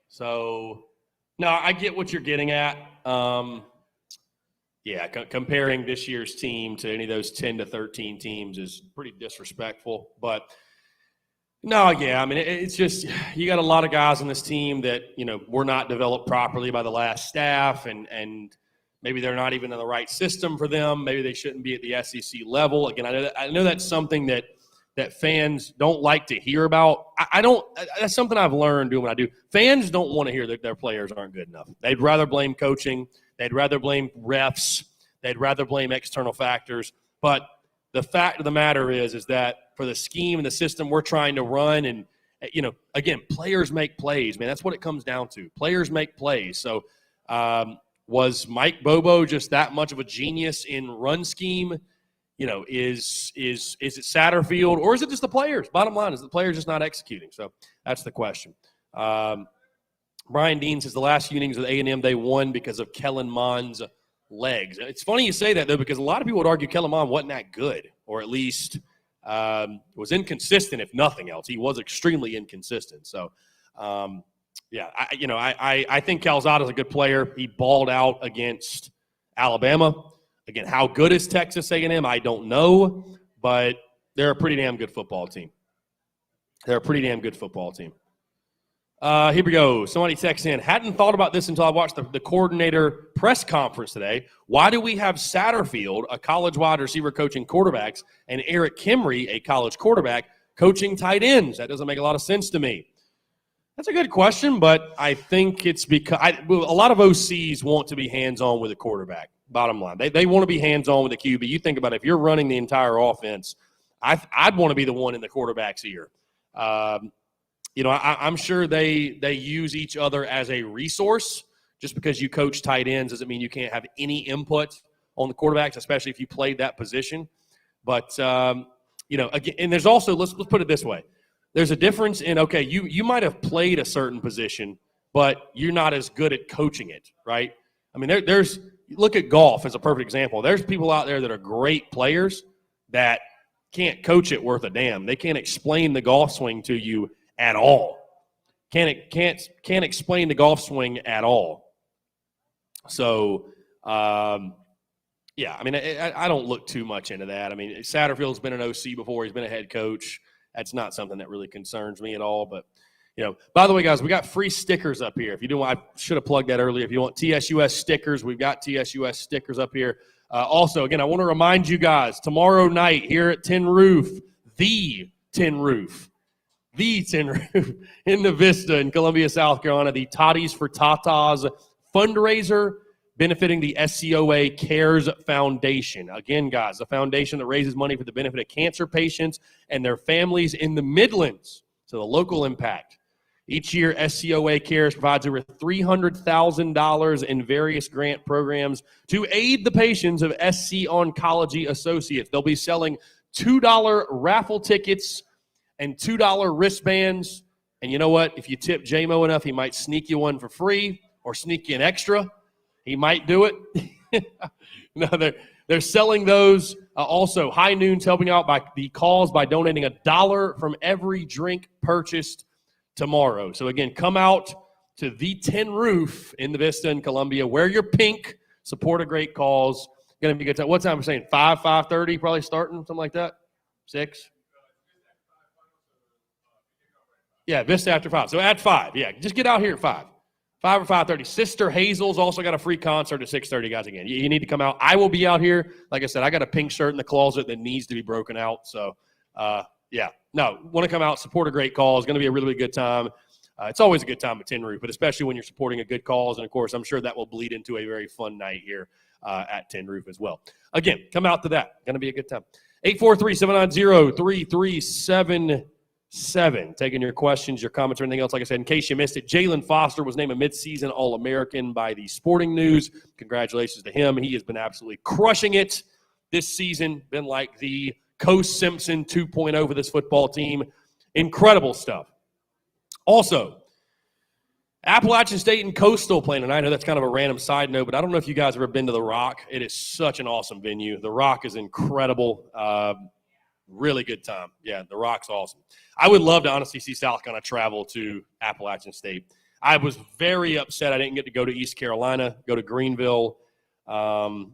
So, no, I get what you're getting at. Comparing this year's team to any of those 10 to 13 teams is pretty disrespectful. But, no, yeah, I mean, it's just you got a lot of guys on this team that, were not developed properly by the last staff, and maybe they're not even in the right system for them. Maybe they shouldn't be at the SEC level. Again, I know that's something that fans don't like to hear about. I don't. That's something I've learned doing what I do. Fans don't want to hear that their players aren't good enough. They'd rather blame coaching. They'd rather blame refs. They'd rather blame external factors. But the fact of the matter is that for the scheme and the system we're trying to run, and again, players make plays, man. That's what it comes down to. Players make plays. So. Was Mike Bobo just that much of a genius in run scheme? Is it Satterfield, or is it just the players? Bottom line is the players just not executing. So that's the question. Brian Dean says the last few innings with A&M they won because of Kellen Mond's legs. It's funny you say that, though, because a lot of people would argue Kellen Mond wasn't that good, or at least Was inconsistent, if nothing else. He was extremely inconsistent. So, I think Calzada's a good player. He balled out against Alabama. Again, how good is Texas A&M? I don't know, but they're a pretty damn good football team. Here we go. Somebody texts in. Hadn't thought about this until I watched the coordinator press conference today. Why do we have Satterfield, a college wide receiver, coaching quarterbacks, and Eric Kimry, a college quarterback, coaching tight ends? That doesn't make a lot of sense to me. That's a good question, but I think it's because a lot of OCs want to be hands-on with a quarterback, bottom line. They want to be hands-on with the QB. You think about it, if you're running the entire offense, I'd want to be the one in the quarterback's ear. I'm sure they use each other as a resource. Just because you coach tight ends doesn't mean you can't have any input on the quarterbacks, especially if you played that position. But, again, and there's also, let's put it this way. There's a difference in, okay, you might have played a certain position, but you're not as good at coaching it, right? I mean, there's look at golf as a perfect example. There's people out there that are great players that can't coach it worth a damn. They can't explain the golf swing to you at all. Can't explain the golf swing at all. So, I don't look too much into that. I mean, Satterfield's been an OC before. He's been a head coach. That's not something that really concerns me at all. But, by the way, guys, we got free stickers up here. If you do want, I should have plugged that earlier. If you want TSUS stickers, we've got TSUS stickers up here. Also, again, I want to remind you guys, tomorrow night here at Tin Roof, the Tin Roof, in the Vista in Columbia, South Carolina, the Toddies for Tatas fundraiser benefiting the SCOA Cares Foundation. Again, guys, a foundation that raises money for the benefit of cancer patients and their families in the Midlands. So the local impact. Each year, SCOA Cares provides over $300,000 in various grant programs to aid the patients of SC Oncology Associates. They'll be selling $2 raffle tickets and $2 wristbands. And you know what? If you tip J-Mo enough, he might sneak you one for free or sneak you an extra. He might do it. No, they're selling those. Also, High Noon's helping out by the cause by donating $1 from every drink purchased tomorrow. So, again, come out to the Tin Roof in the Vista in Columbia. Wear your pink. Support a great cause. Going to be a good time. What time are we saying? 5:30 probably starting, something like that? 6? Yeah, Vista after 5. So at 5, yeah, just get out here at 5. 5 or 5:30. Sister Hazel's also got a free concert at 6:30, guys. Again, you need to come out. I will be out here. Like I said, I got a pink shirt in the closet that needs to be broken out. So, want to come out, support a great cause. It's going to be a really, really good time. It's always a good time at Tin Roof, but especially when you're supporting a good cause. And, of course, I'm sure that will bleed into a very fun night here at Tin Roof as well. Again, come out to that. Going to be a good time. 843-790-3377. Taking your questions, your comments, or anything else. Like I said, in case you missed it, Jalen Foster was named a midseason All-American by the Sporting News. Congratulations to him. He has been absolutely crushing it this season. Been like the Coach Simpson 2.0 for this football team. Incredible stuff. Also, Appalachian State and Coastal playing tonight. I know that's kind of a random side note, but I don't know if you guys have ever been to The Rock. It is such an awesome venue. The Rock is incredible. Really good time. Yeah, The Rock's awesome. I would love to honestly see South Carolina travel to Appalachian State. I was very upset I didn't get to go to East Carolina, go to Greenville. So.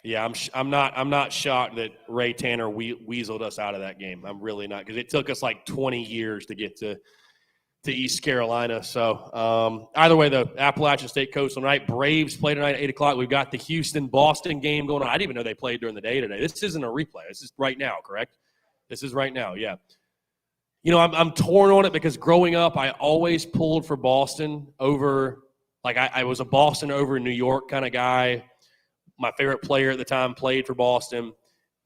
Yeah, I'm not shocked that Ray Tanner weaseled us out of that game. I'm really not, because it took us like 20 years to get to East Carolina. So either way, the Appalachian State Coastal tonight. Braves play tonight at 8 o'clock. We've got the Houston-Boston game going on. I didn't even know they played during the day today. This isn't a replay. This is right now, correct? This is right now, yeah. I'm torn on it because growing up, I always pulled for Boston over, like I was a Boston over New York kind of guy. My favorite player at the time played for Boston.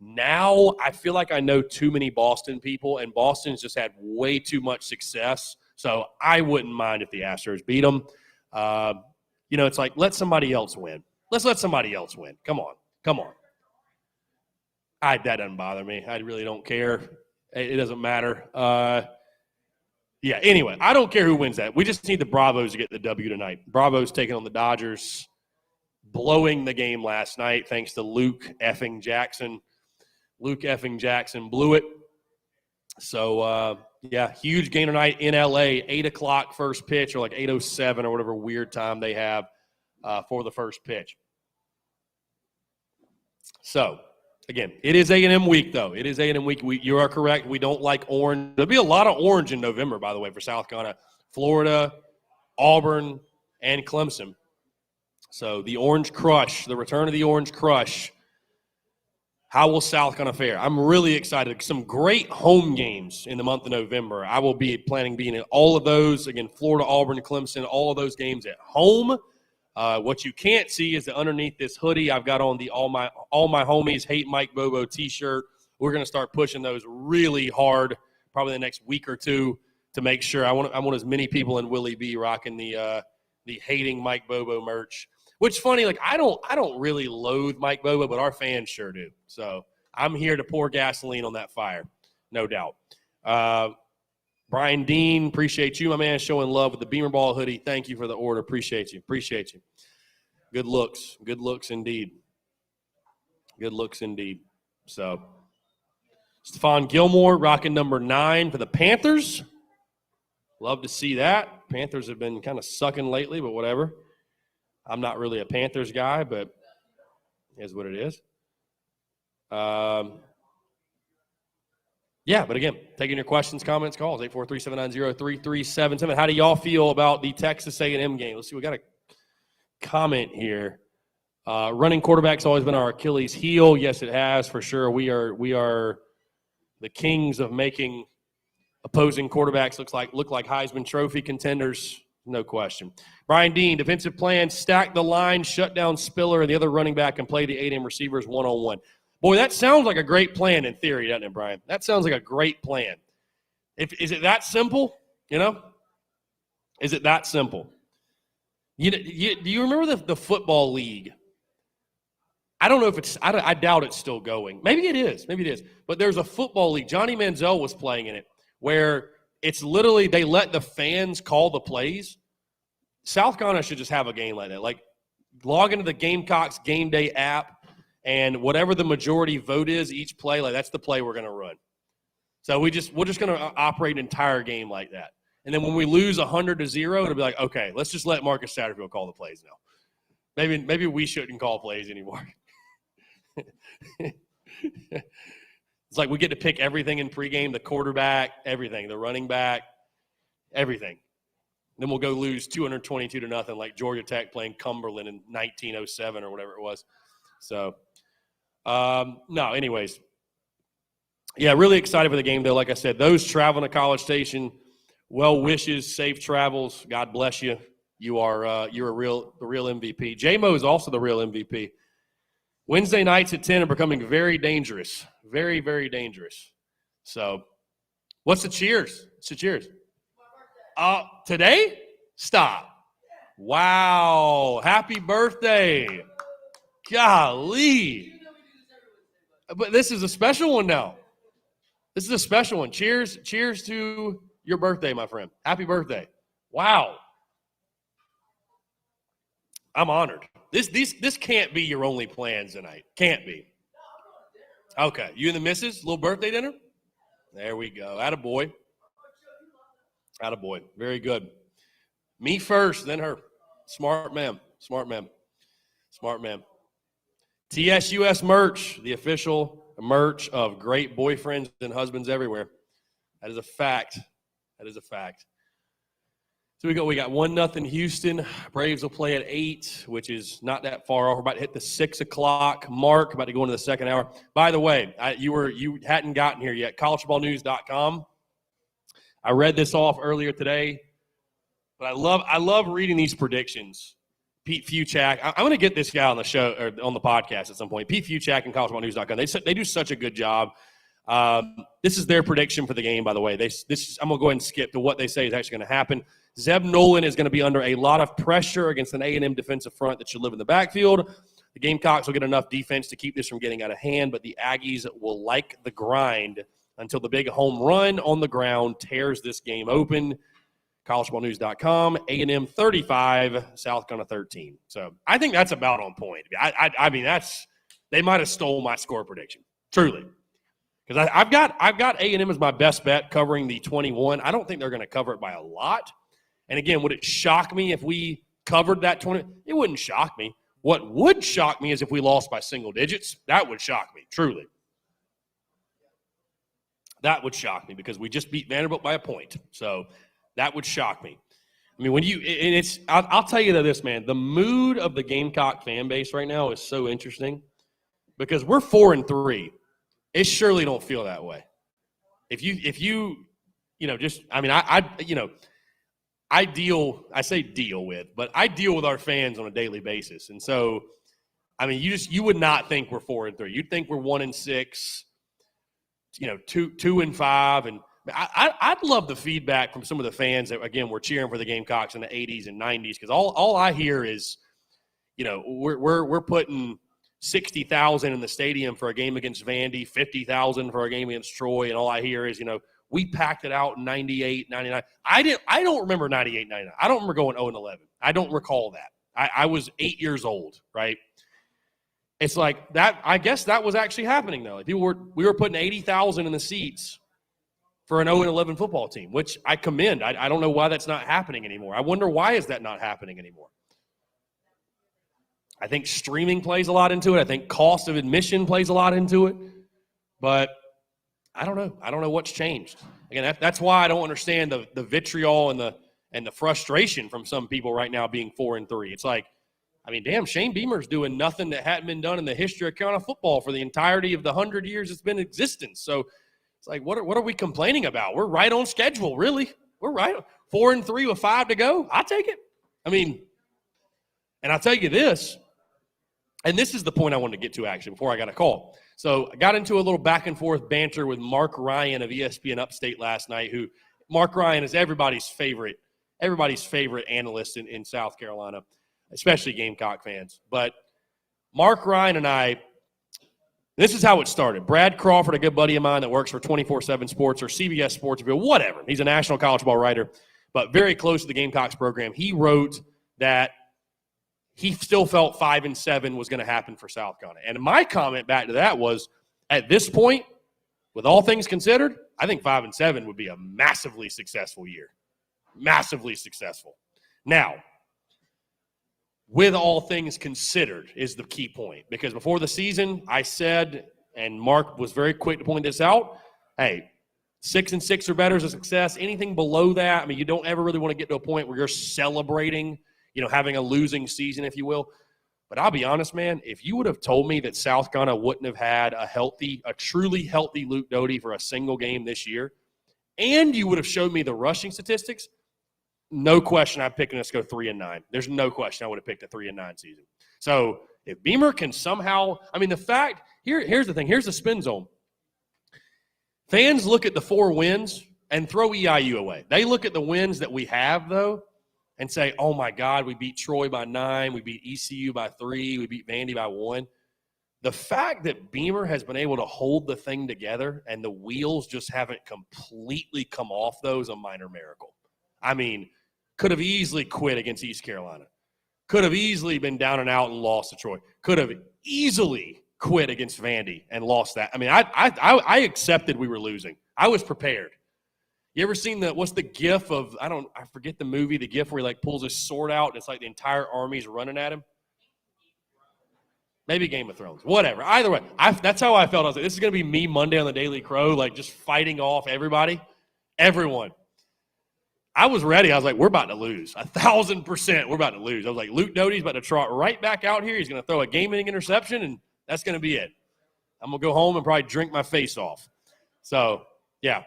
Now I feel like I know too many Boston people, and Boston's just had way too much success. So I wouldn't mind if the Astros beat them. It's like, let somebody else win. Let's let somebody else win. Come on. That doesn't bother me. I really don't care. It doesn't matter. Anyway, I don't care who wins that. We just need the Bravos to get the W tonight. Bravos taking on the Dodgers. blowing the game last night thanks to Luke effing Jackson. Luke effing Jackson blew it. So, huge game tonight in L.A., 8 o'clock first pitch, or like 8:07 or whatever weird time they have for the first pitch. So, again, it is A&M week, though. It is A&M week. You are correct. We don't like orange. There'll be a lot of orange in November, by the way, for South Carolina, Florida, Auburn, and Clemson. So the Orange Crush, the return of the Orange Crush. How will South Carolina fare? I'm really excited. Some great home games in the month of November. I will be planning being in all of those. Again, Florida, Auburn, Clemson, all of those games at home. What you can't see is that underneath this hoodie, I've got on the All My Homies Hate Mike Bobo t-shirt. We're going to start pushing those really hard probably the next week or two to make sure. I want as many people in Willie B rocking the Hating Mike Bobo merch. Which funny, like I don't really loathe Mike Bobo, but our fans sure do. So I'm here to pour gasoline on that fire, no doubt. Brian Dean, appreciate you, my man, showing love with the Beamer Ball hoodie. Thank you for the order. Appreciate you. Good looks indeed. Good looks indeed. So Stephon Gilmore rocking number 9 for the Panthers. Love to see that. Panthers have been kind of sucking lately, but whatever. I'm not really a Panthers guy, but it is what it is. But again, taking your questions, comments, calls, 843-790-3377. How do y'all feel about the Texas A&M game? Let's see, we got a comment here. Running quarterback's always been our Achilles heel. Yes, it has, for sure. We are the kings of making opposing quarterbacks look like Heisman Trophy contenders. No question. Brian Dean, defensive plan, stack the line, shut down Spiller and the other running back, and play the A&M receivers one-on-one. Boy, that sounds like a great plan in theory, doesn't it, Brian? That sounds like a great plan. Is it that simple, Is it that simple? Do you remember the football league? I don't know if it's – I doubt it's still going. Maybe it is. But there's a football league. Johnny Manziel was playing in it where – it's literally they let the fans call the plays. South Carolina should just have a game like that. Like, log into the Gamecocks game day app, and whatever the majority vote is each play, like that's the play we're going to run. So we're just going to operate an entire game like that. And then when we lose 100-0, it'll be like, okay, let's just let Marcus Satterfield call the plays now. Maybe we shouldn't call plays anymore. It's like we get to pick everything in pregame, the quarterback, everything, the running back, everything. Then we'll go lose 222-0 like Georgia Tech playing Cumberland in 1907 or whatever it was. So, anyways. Yeah, really excited for the game, though. Like I said, those traveling to College Station, well wishes, safe travels. God bless you. You're the real MVP. J-Mo is also the real MVP. Wednesday nights at 10 are becoming very dangerous. Very, very dangerous. So, what's the cheers? Today? Stop. Wow. Happy birthday. Golly. But this is a special one now. This is a special one. Cheers to your birthday, my friend. Happy birthday. Wow. I'm honored. This can't be your only plans tonight. Can't be. Okay. You and the missus? Little birthday dinner? There we go. Attaboy. Very good. Me first, then her. Smart ma'am. TSUS merch, the official merch of great boyfriends and husbands everywhere. That is a fact. So we got 1-0 Houston. Braves will play at 8, which is not that far off. We're about to hit the 6 o'clock mark, about to go into the second hour. By the way, you hadn't gotten here yet. collegefootballnews.com. I read this off earlier today, but I love reading these predictions. Pete Fuchak. I'm going to get this guy on the show or on the podcast at some point. Pete Fuchak and collegefootballnews.com. They do such a good job. This is their prediction for the game, by the way. I'm going to go ahead and skip to what they say is actually going to happen. Zeb Nolan is going to be under a lot of pressure against an A&M defensive front that should live in the backfield. The Gamecocks will get enough defense to keep this from getting out of hand, but the Aggies will like the grind until the big home run on the ground tears this game open. collegefootballnews.com, A&M 35, South Carolina 13. So I think that's about on point. I mean, they might have stole my score prediction, truly. Because I've got A&M as my best bet covering the 21. I don't think they're going to cover it by a lot. And again, would it shock me if we covered that 20? It wouldn't shock me. What would shock me is if we lost by single digits. That would shock me, truly. That would shock me because we just beat Vanderbilt by a point. So that would shock me. I mean, I'll tell you this, man. The mood of the Gamecock fan base right now is so interesting because we're 4-3. It surely don't feel that way. I deal with our fans on a daily basis. And so, I mean, you would not think we're 4-3. You'd think we're 1-6, 2-5. And I'd love the feedback from some of the fans that, again, were cheering for the Gamecocks in the 80s and 90s. Cause all I hear is, we're putting 60,000 in the stadium for a game against Vandy, 50,000 for a game against Troy. And all I hear is, we packed it out in 98, 99. I don't remember 98, 99. I don't remember going 0-11. I don't recall that. I was 8 years old, right? It's like that. I guess that was actually happening though. Like we were putting 80,000 in the seats for an 0-11 football team, which I commend. I don't know why that's not happening anymore. I wonder why is that not happening anymore? I think streaming plays a lot into it. I think cost of admission plays a lot into it. But I don't know. I don't know what's changed. Again, that's why I don't understand the vitriol and the frustration from some people right now being 4-3. It's like, I mean, damn, Shane Beamer's doing nothing that hadn't been done in the history of Carolina football for the entirety of the 100 years it's been in existence. So it's like, what are we complaining about? We're right on schedule, really. We're right. 4-3 with 5 to go. I'll take it. I mean, and I'll tell you this, and this is the point I wanted to get to actually before I got a call. So I got into a little back and forth banter with Mark Ryan of ESPN Upstate last night, who Mark Ryan is everybody's favorite analyst in South Carolina, especially Gamecock fans. But Mark Ryan and I, this is how it started. Brad Crawford, a good buddy of mine that works for 24/7 Sports or CBS Sports, whatever. He's a national college ball writer, but very close to the Gamecocks program. He wrote that he still felt 5-7 was going to happen for South Carolina. And my comment back to that was, at this point, with all things considered, I think 5-7 would be a massively successful year. Massively successful. Now, with all things considered is the key point. Because before the season, I said, and Mark was very quick to point this out, hey, 6-6 or better is a success. Anything below that, I mean, you don't ever really want to get to a point where you're celebrating having a losing season, if you will. But I'll be honest, man, if you would have told me that South Carolina wouldn't have had a truly healthy Luke Doty for a single game this year, and you would have showed me the rushing statistics, no question I'm picking us to go 3-9. There's no question I would have picked a 3-9 season. So if Beamer can somehow, I mean, here's the thing. Here's the spin zone. Fans look at the 4 wins and throw EIU away. They look at the wins that we have, though, and say, oh, my God, we beat Troy by 9, we beat ECU by 3, we beat Vandy by 1. The fact that Beamer has been able to hold the thing together and the wheels just haven't completely come off those, a minor miracle. I mean, could have easily quit against East Carolina. Could have easily been down and out and lost to Troy. Could have easily quit against Vandy and lost that. I mean, I accepted we were losing. I was prepared. You ever seen what's the gif of, I forget the movie, the gif where he pulls his sword out and it's like the entire army's running at him? Maybe Game of Thrones, whatever. Either way, that's how I felt. I was like, this is going to be me Monday on the Daily Crow, just fighting off everybody, everyone. I was ready. I was like, we're about to lose. 1,000% we're about to lose. I was like, Luke Doty's about to trot right back out here. He's going to throw a game-winning interception, and that's going to be it. I'm going to go home and probably drink my face off. So, yeah.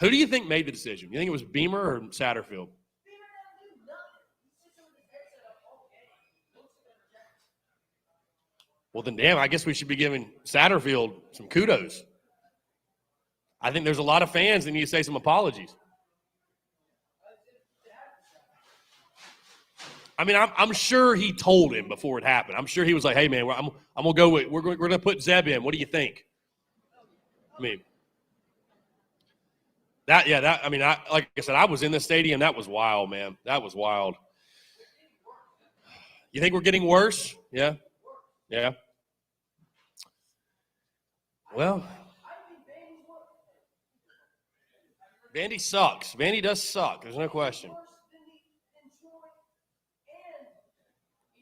Who do you think made the decision? You think it was Beamer or Satterfield? Well, then, damn, I guess we should be giving Satterfield some kudos. I think there's a lot of fans that need to say some apologies. I mean, I'm sure he told him before it happened. I'm sure he was like, hey, man, I'm going to go with – we're going to put Zeb in. What do you think? I mean – like I said, I was in the stadium. That was wild, man. That was wild. You think we're getting worse? Yeah. Yeah. Well, Vandy sucks. Vandy does suck. There's no question.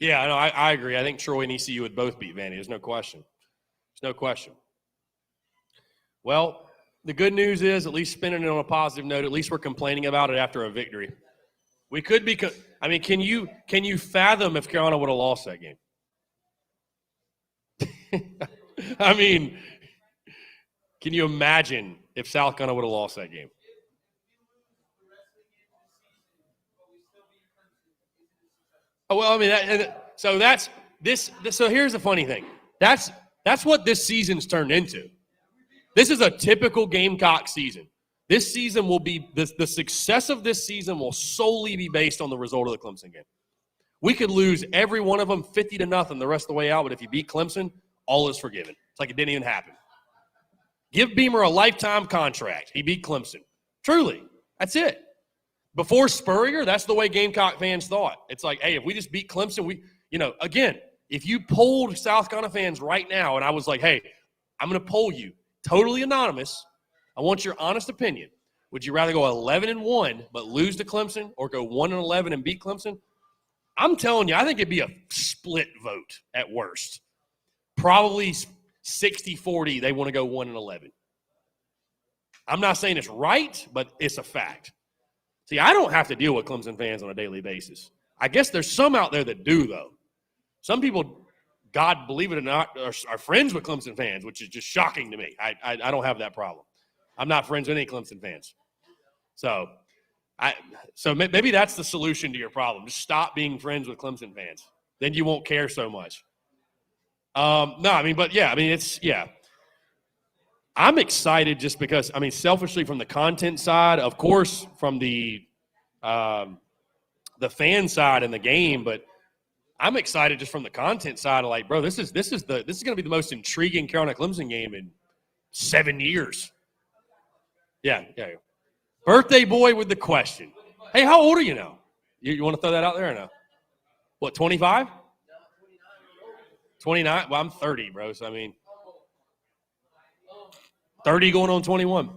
Yeah, no, I agree. I think Troy and ECU would both beat Vandy. There's no question. There's no question. Well, the good news is, at least spinning it on a positive note, at least we're complaining about it after a victory. We could be – I mean, can you fathom if Carolina would have lost that game? I mean, can you imagine if South Carolina would have lost that game? Oh, well, I mean, so that's this. So here's the funny thing. That's what this season's turned into. This is a typical Gamecock season. This season will be the success of this season will solely be based on the result of the Clemson game. We could lose every one of them 50-0 the rest of the way out, but if you beat Clemson, all is forgiven. It's like it didn't even happen. Give Beamer a lifetime contract. He beat Clemson. Truly, that's it. Before Spurrier, that's the way Gamecock fans thought. It's like, hey, if we just beat Clemson, again, if you polled South Carolina fans right now and I was like, hey, I'm going to poll you, totally anonymous, I want your honest opinion. Would you rather go 11-1 but lose to Clemson or go 1-11 and beat Clemson? I'm telling you, I think it'd be a split vote at worst. Probably 60-40, they want to go 1-11. I'm not saying it's right, but it's a fact. See, I don't have to deal with Clemson fans on a daily basis. I guess there's some out there that do, though. Some people, God, believe it or not, are friends with Clemson fans, which is just shocking to me. I don't have that problem. I'm not friends with any Clemson fans. So maybe that's the solution to your problem. Just stop being friends with Clemson fans. Then you won't care so much. I'm excited just because, selfishly from the content side, of course, from the fan side in the game, but I'm excited just from the content side of like, bro, this is going to be the most intriguing Carolina Clemson game in 7 years. Yeah. Birthday boy with the question. Hey, how old are you now? You want to throw that out there or no? What, 25? 29? Well, I'm 30, bro. So, 30 going on 21.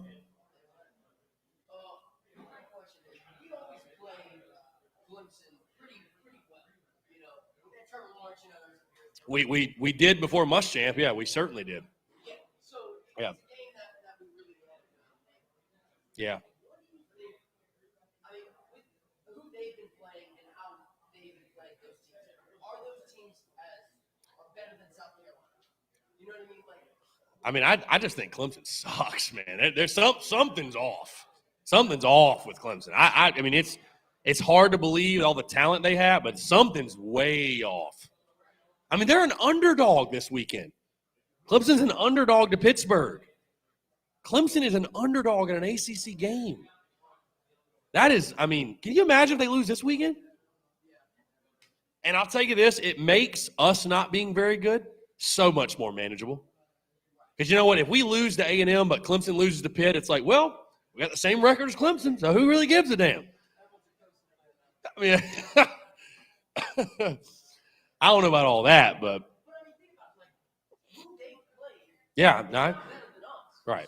We did before Muschamp. Yeah, we certainly did. Yeah. Yeah. I just think Clemson sucks, man. There's something's off. Something's off with Clemson. It's hard to believe all the talent they have, but something's way off. They're an underdog this weekend. Clemson's an underdog to Pittsburgh. Clemson is an underdog in an ACC game. That is, can you imagine if they lose this weekend? And I'll tell you this, it makes us not being very good so much more manageable. Because you know what? If we lose to A&M but Clemson loses to Pitt, it's like, well, we got the same record as Clemson, so who really gives a damn? I don't know about all that, but yeah, no, right.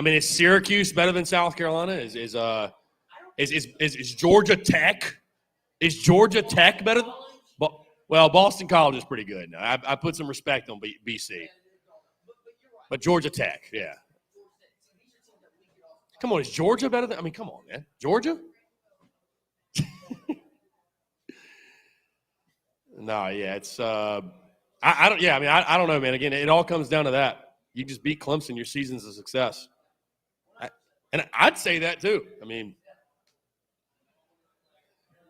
Is Syracuse better than South Carolina? Is Georgia Tech? Is Georgia Tech better? Well, Boston College is pretty good. Now, I put some respect on BC. But Georgia Tech, yeah. Come on, is Georgia better than – come on, man. Georgia? No, yeah, it's I don't know, man. Again, it all comes down to that. You just beat Clemson, your season's a success. And I'd say that too.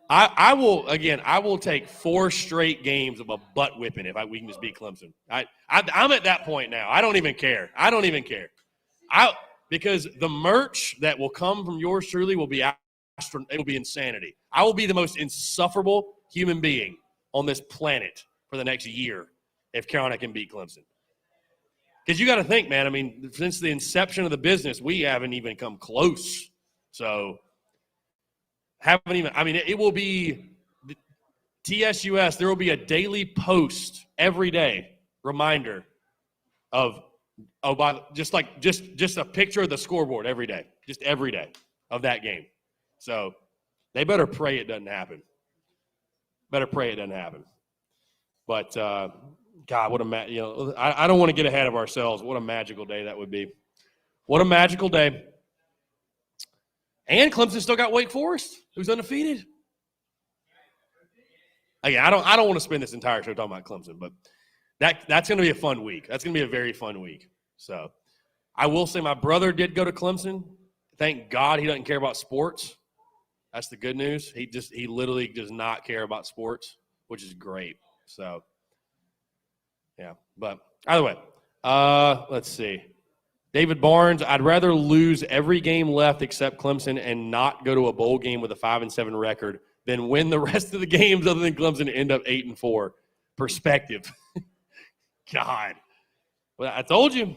I will take 4 straight games of a butt whipping if we can just beat Clemson. I'm at that point now. I don't even care. Because the merch that will come from yours truly will be it will be insanity. I will be the most insufferable human being on this planet for the next year if Carolina can beat Clemson. Because you got to think, man, since the inception of the business, we haven't even come close So it will be TSUS. There will be a daily post every day reminder of just a picture of the scoreboard every day, just every day of that game. So they better pray it doesn't happen. But God, what I don't want to get ahead of ourselves. What a magical day that would be. What a magical day. And Clemson still got Wake Forest, who's undefeated. Again, I don't want to spend this entire show talking about Clemson, but that's going to be a fun week. That's going to be a very fun week. So I will say my brother did go to Clemson. Thank God he doesn't care about sports. That's the good news. He literally does not care about sports, which is great. So, yeah. But either way, let's see. David Barnes, I'd rather lose every game left except Clemson and not go to a bowl game with a 5-7 record than win the rest of the games other than Clemson and end up 8-4. Perspective. God. Well, I told you,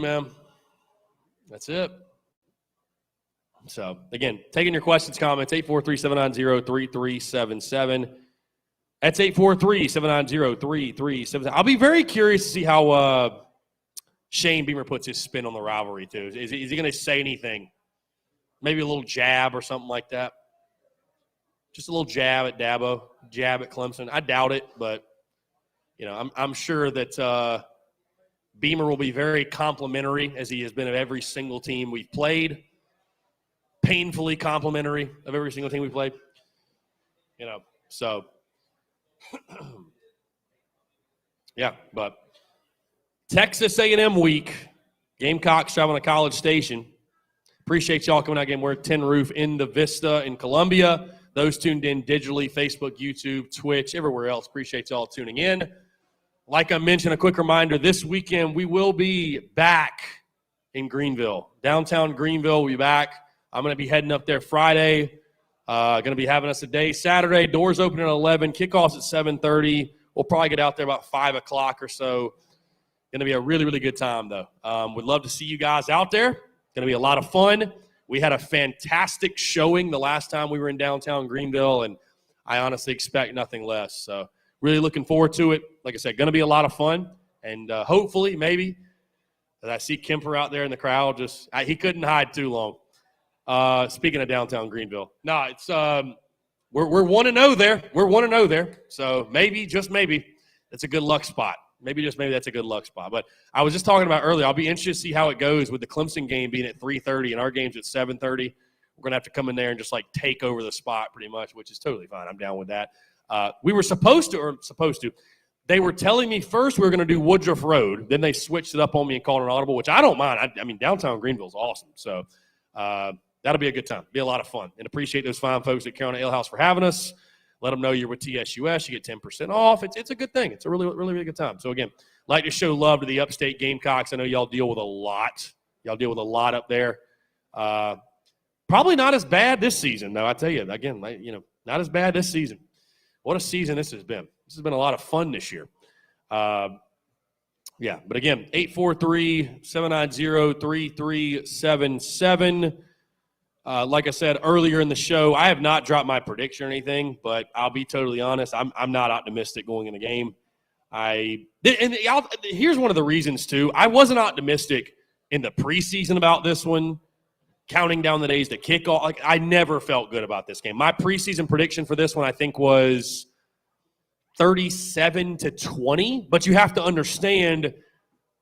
man. That's it. So, again, taking your questions, comments, 843-790-3377. That's 843-790-3377. I'll be very curious to see how Shane Beamer puts his spin on the rivalry, too. Is he going to say anything? Maybe a little jab or something like that? Just a little jab at Dabo, jab at Clemson. I doubt it, but, I'm sure that Beamer will be very complimentary, as he has been of every single team we've played. Painfully complimentary of every single team we played. So, yeah, but Texas A&M week, Gamecocks traveling to College Station. Appreciate y'all coming out again. We're at Tin Roof in the Vista in Columbia. Those tuned in digitally, Facebook, YouTube, Twitch, everywhere else. Appreciate y'all tuning in. Like I mentioned, a quick reminder, this weekend we will be back in Greenville. Downtown Greenville, we'll be back. I'm going to be heading up there Friday. Going to be having us a day Saturday. Doors open at 11. Kickoffs at 7:30. We'll probably get out there about 5 o'clock or so. Going to be a really, really good time, though. Would love to see you guys out there. Going to be a lot of fun. We had a fantastic showing the last time we were in downtown Greenville, and I honestly expect nothing less. So really looking forward to it. Like I said, going to be a lot of fun, and hopefully, maybe, as I see Kemper out there in the crowd, he couldn't hide too long. Speaking of downtown Greenville, no, it's we're 1-0 there. We're 1-0 there. So maybe, just maybe, that's a good luck spot. Maybe just maybe that's a good luck spot. But I was just talking about earlier, I'll be interested to see how it goes with the Clemson game being at 3:30 and our game's at 7:30. We're going to have to come in there and just take over the spot pretty much, which is totally fine. I'm down with that. We were supposed to. They were telling me first we were going to do Woodruff Road. Then they switched it up on me and called an audible, which I don't mind. I mean, downtown Greenville is awesome. So that'll be a good time. Be a lot of fun. And appreciate those fine folks at Carolina Ale House for having us. Let them know you're with TSUS. You get 10% off. It's a good thing. It's a really, really, really good time. So, again, like to show love to the upstate Gamecocks. I know y'all deal with a lot. Y'all deal with a lot up there. Probably not as bad this season, though. I tell you, again, not as bad this season. What a season this has been. This has been a lot of fun this year. Yeah, but again, 843-790-3377. Like I said earlier in the show, I have not dropped my prediction or anything, but I'll be totally honest. I'm not optimistic going in the game. Here's one of the reasons, too. I wasn't optimistic in the preseason about this one, counting down the days to kickoff. I never felt good about this game. My preseason prediction for this one, I think, was 37-20, but you have to understand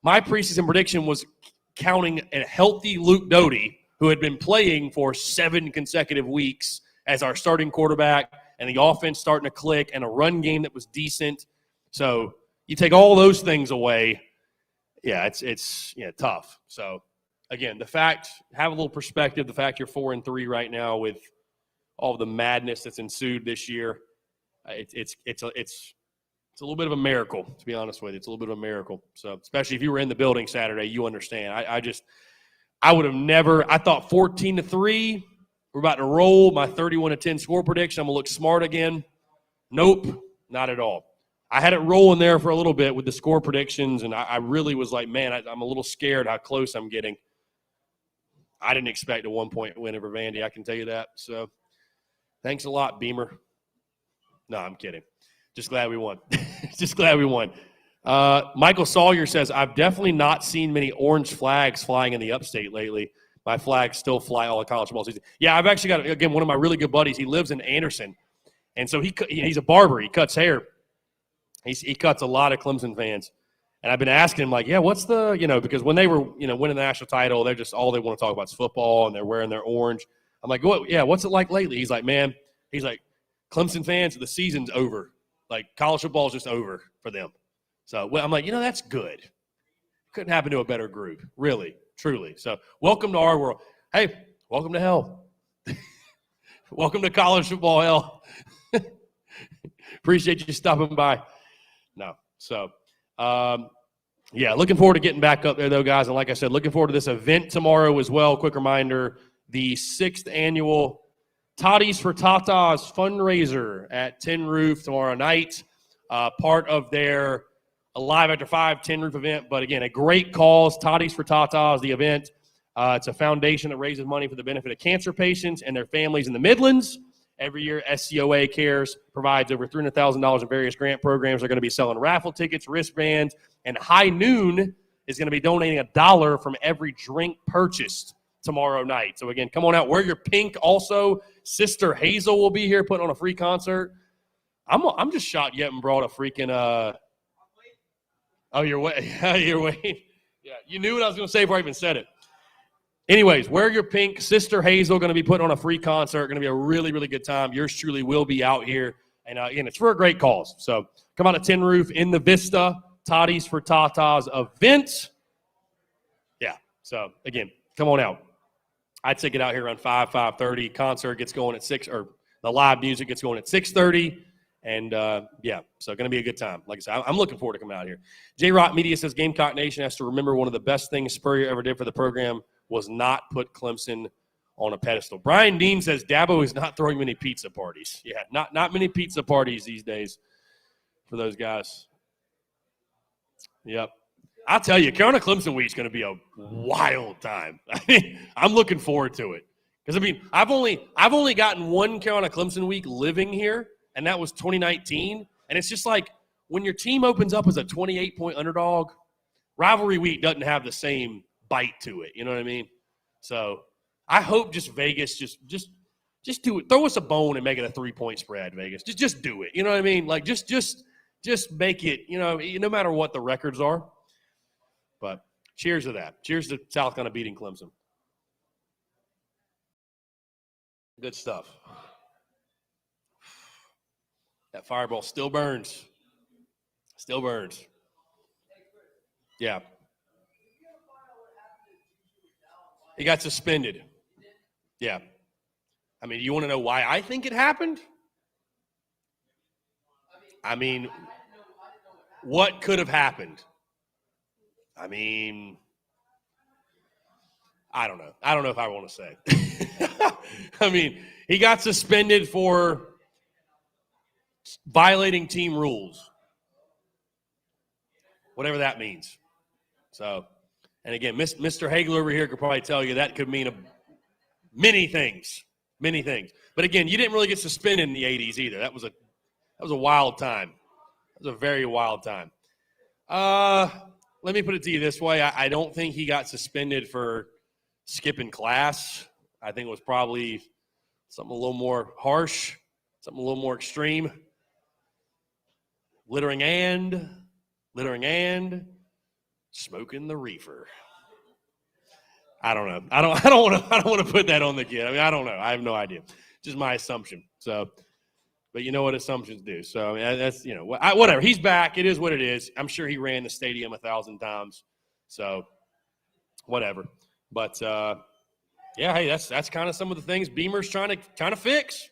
my preseason prediction was counting a healthy Luke Doty, who had been playing for 7 consecutive weeks as our starting quarterback, and the offense starting to click, and a run game that was decent. So you take all those things away, yeah, it's tough. So again, have a little perspective. The fact you're 4-3 right now with all the madness that's ensued this year, it's a little bit of a miracle, to be honest with you. It's a little bit of a miracle. So especially if you were in the building Saturday, you understand. I would have never – I thought 14-3. We're about to roll. My 31-10 score prediction. I'm going to look smart again. Nope, not at all. I had it rolling there for a little bit with the score predictions, and I really was like, man, I'm a little scared how close I'm getting. I didn't expect a 1-point win over Vandy. I can tell you that. So thanks a lot, Beamer. No, I'm kidding. Just glad we won. Just glad we won. Michael Sawyer says, I've definitely not seen many orange flags flying in the upstate lately. My flags still fly all the college football season. Yeah, I've actually got, again, one of my really good buddies. He lives in Anderson. And so he's a barber. He cuts hair. He cuts a lot of Clemson fans. And I've been asking him, like, yeah, what's the, because when they were, winning the national title, they're just all they want to talk about is football, and they're wearing their orange. I'm like, what's it like lately? He's like, Clemson fans, the season's over. Like, college football is just over for them. So I'm like, that's good. Couldn't happen to a better group, really, truly. So welcome to our world. Hey, welcome to hell. Welcome to college football hell. Appreciate you stopping by. No, so looking forward to getting back up there, though, guys. And like I said, looking forward to this event tomorrow as well. Quick reminder, the 6th annual Toddies for Tatas fundraiser at Tin Roof tomorrow night. Part of their Alive After 5 Tin Roof event. But, again, a great cause. Toddies for Tatas, the event. It's a foundation that raises money for the benefit of cancer patients and their families in the Midlands. Every year, SCOA Cares provides over $300,000 in various grant programs. They're going to be selling raffle tickets, wristbands, and High Noon is going to be donating $1 from every drink purchased tomorrow night. So, again, come on out. Wear your pink. Also, Sister Hazel will be here putting on a free concert. I'm just shocked you haven't brought a freaking Oh, you're waiting. You're waiting. Yeah, you knew what I was going to say before I even said it. Anyways, wear your pink. Sister Hazel going to be putting on a free concert. Going to be a really, really good time. Yours truly will be out here. And, again, it's for a great cause. So come out to Tin Roof in the Vista, Toddies for Tatas event. Yeah, so, again, come on out. I'd say get out here around 5:30. Concert gets going at 6, or the live music gets going at 6:30. And, so going to be a good time. Like I said, I'm looking forward to coming out here. J-Rock Media says Gamecock Nation has to remember one of the best things Spurrier ever did for the program was not put Clemson on a pedestal. Brian Dean says Dabo is not throwing many pizza parties. Yeah, not many pizza parties these days for those guys. Yep. I'll tell you, Carolina Clemson Week is going to be a wild time. I mean, I'm looking forward to it. Because, I've only gotten one Carolina Clemson Week living here, and that was 2019. And it's just like when your team opens up as a 28-point underdog, rivalry week doesn't have the same bite to it. You know what I mean? So I hope just Vegas just do it. Throw us a bone and make it a 3-point spread, Vegas. Just do it. You know what I mean? Like just make it, no matter what the records are. But cheers to that. Cheers to South Carolina beating Clemson. Good stuff. That fireball still burns. Still burns. Yeah. He got suspended. Yeah. You want to know why I think it happened? What could have happened? I don't know. I don't know if I want to say. He got suspended for violating team rules. Whatever that means. So, and again, Mr. Hagler over here could probably tell you that could mean many things. Many things. But again, you didn't really get suspended in the 80s either. That was a wild time. It was a very wild time. Let me put it to you this way. I don't think he got suspended for skipping class. I think it was probably something a little more harsh, something a little more extreme. Littering and smoking the reefer. I don't know. I don't want to put that on the kid. I don't know. I have no idea. Just my assumption. So, but you know what assumptions do. So that's whatever. He's back. It is what it is. I'm sure he ran the stadium 1,000 times. So, whatever. But hey, that's kind of some of the things Beamer's trying to fix.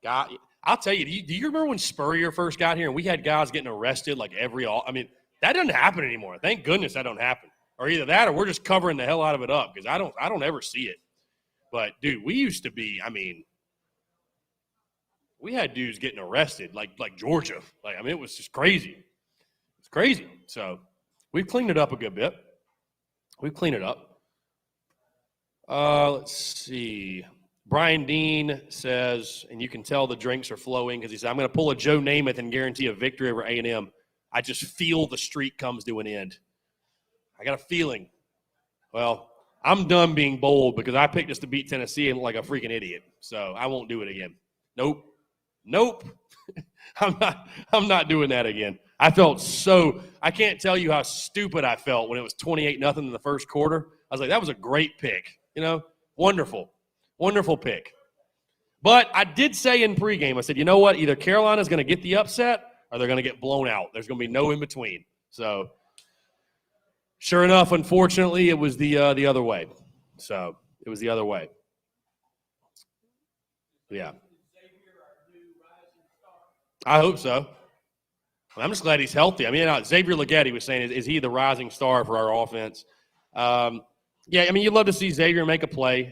God, I'll tell you. Do you remember when Spurrier first got here and we had guys getting arrested like that doesn't happen anymore. Thank goodness that don't happen. Or either that or we're just covering the hell out of it up because I don't ever see it. But, dude, we used to be, we had dudes getting arrested like Georgia. It was just crazy. It's crazy. So we've cleaned it up a good bit. We've cleaned it up. Let's see. Brian Dean says, and you can tell the drinks are flowing because he said, I'm going to pull a Joe Namath and guarantee a victory over A&M. I just feel the streak comes to an end. I got a feeling. Well, I'm done being bold because I picked us to beat Tennessee and like a freaking idiot. So I won't do it again. Nope. I'm not doing that again. I can't tell you how stupid I felt when it was 28-0 in the first quarter. I was like, that was a great pick. Wonderful pick. But I did say in pregame, I said, you know what? Either Carolina's going to get the upset or they're going to get blown out. There's going to be no in between. So sure enough, unfortunately, it was the other way. So it was the other way. Yeah. I hope so. I'm just glad he's healthy. I mean, Xavier Leggetti was saying, is he the rising star for our offense? Yeah, I mean, you'd love to see Xavier make a play.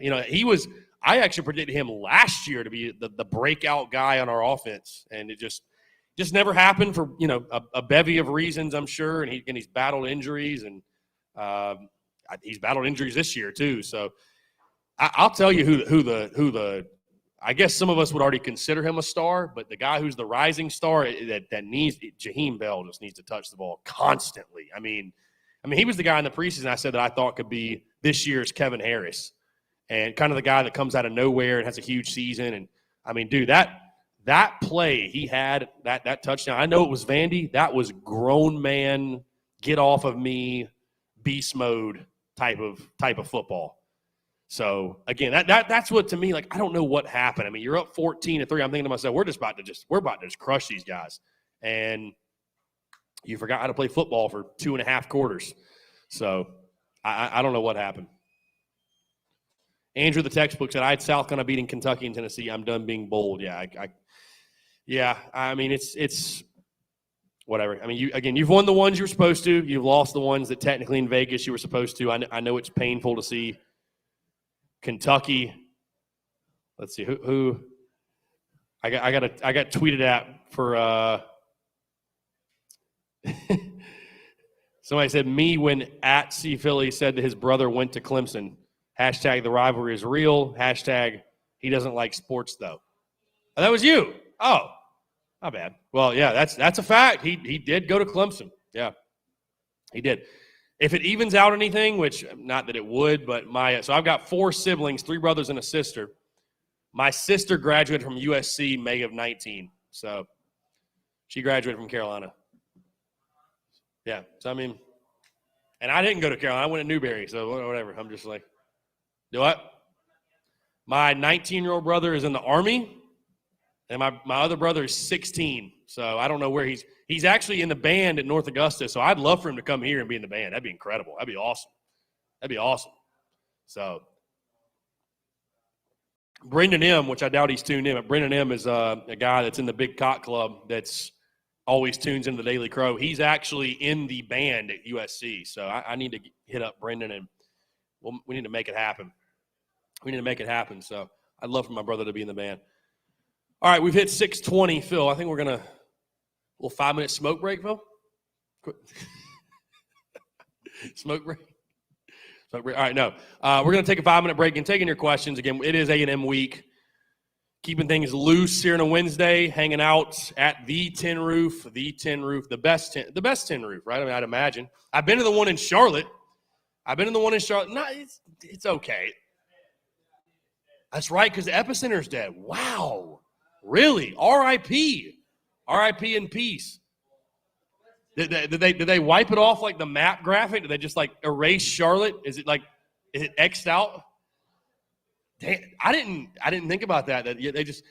I actually predicted him last year to be the breakout guy on our offense, and it just never happened for, a bevy of reasons, I'm sure, and he's battled injuries, and he's battled injuries this year too. So I'll tell you who the I guess some of us would already consider him a star, but the guy who's the rising star that needs Jaheim Bell just needs to touch the ball constantly. I mean, he was the guy in the preseason I said that I thought could be this year's Kevin Harris, and kind of the guy that comes out of nowhere and has a huge season. And I mean, dude, that play he had, that touchdown. I know it was Vandy. That was grown man, get off of me, beast mode type of football. So again, that's what, to me, like, I don't know what happened. I mean, you're up 14-3. I'm thinking to myself, we're about to just crush these guys, and you forgot how to play football for 2.5 quarters. So I don't know what happened. Andrew, the textbook, said I had South Carolina beating Kentucky and Tennessee. I'm done being bold. Yeah. I mean, it's whatever. I mean, you've won the ones you were supposed to. You've lost the ones that technically in Vegas you were supposed to. I know it's painful to see Kentucky. Let's see who I got tweeted at for somebody said me when at C Philly said that his brother went to Clemson. Hashtag the rivalry is real. Hashtag he doesn't like sports though. Oh, that was you. Oh, not bad. Well, yeah, that's a fact. He did go to Clemson. Yeah, he did. If it evens out anything, which not that it would, but so I've got 4 siblings, 3 brothers and a sister. My sister graduated from USC May of 19, so she graduated from Carolina. Yeah, so I mean, and I didn't go to Carolina. I went to Newberry, so whatever. I'm just like, do what? My 19-year-old brother is in the Army, and my other brother is 16. So I don't know where he's actually in the band at North Augusta. So I'd love for him to come here and be in the band. That'd be incredible. That'd be awesome. So Brendan M., which I doubt he's tuned in, but Brendan M. is a guy that's in the Big Cock Club that's always tunes into the Daily Crow. He's actually in the band at USC. So I need to hit up Brendan, and we need to make it happen. So I'd love for my brother to be in the band. All right, we've hit 6:20, Phil. I think we're going to – little 5-minute smoke break, Phil? Smoke break? All right, no. We're going to take a 5-minute break and taking your questions. Again, it is A&M week. Keeping things loose here on a Wednesday, hanging out at the Tin Roof, the best tin roof, right? I mean, I'd imagine. I've been to the one in Charlotte. No, it's okay. That's right, because the Epicenter's dead. Wow. Really? R.I.P. R.I.P. in peace. Did they wipe it off like the map graphic? Did they just like erase Charlotte? Is it X'd out? Damn, I didn't think about that.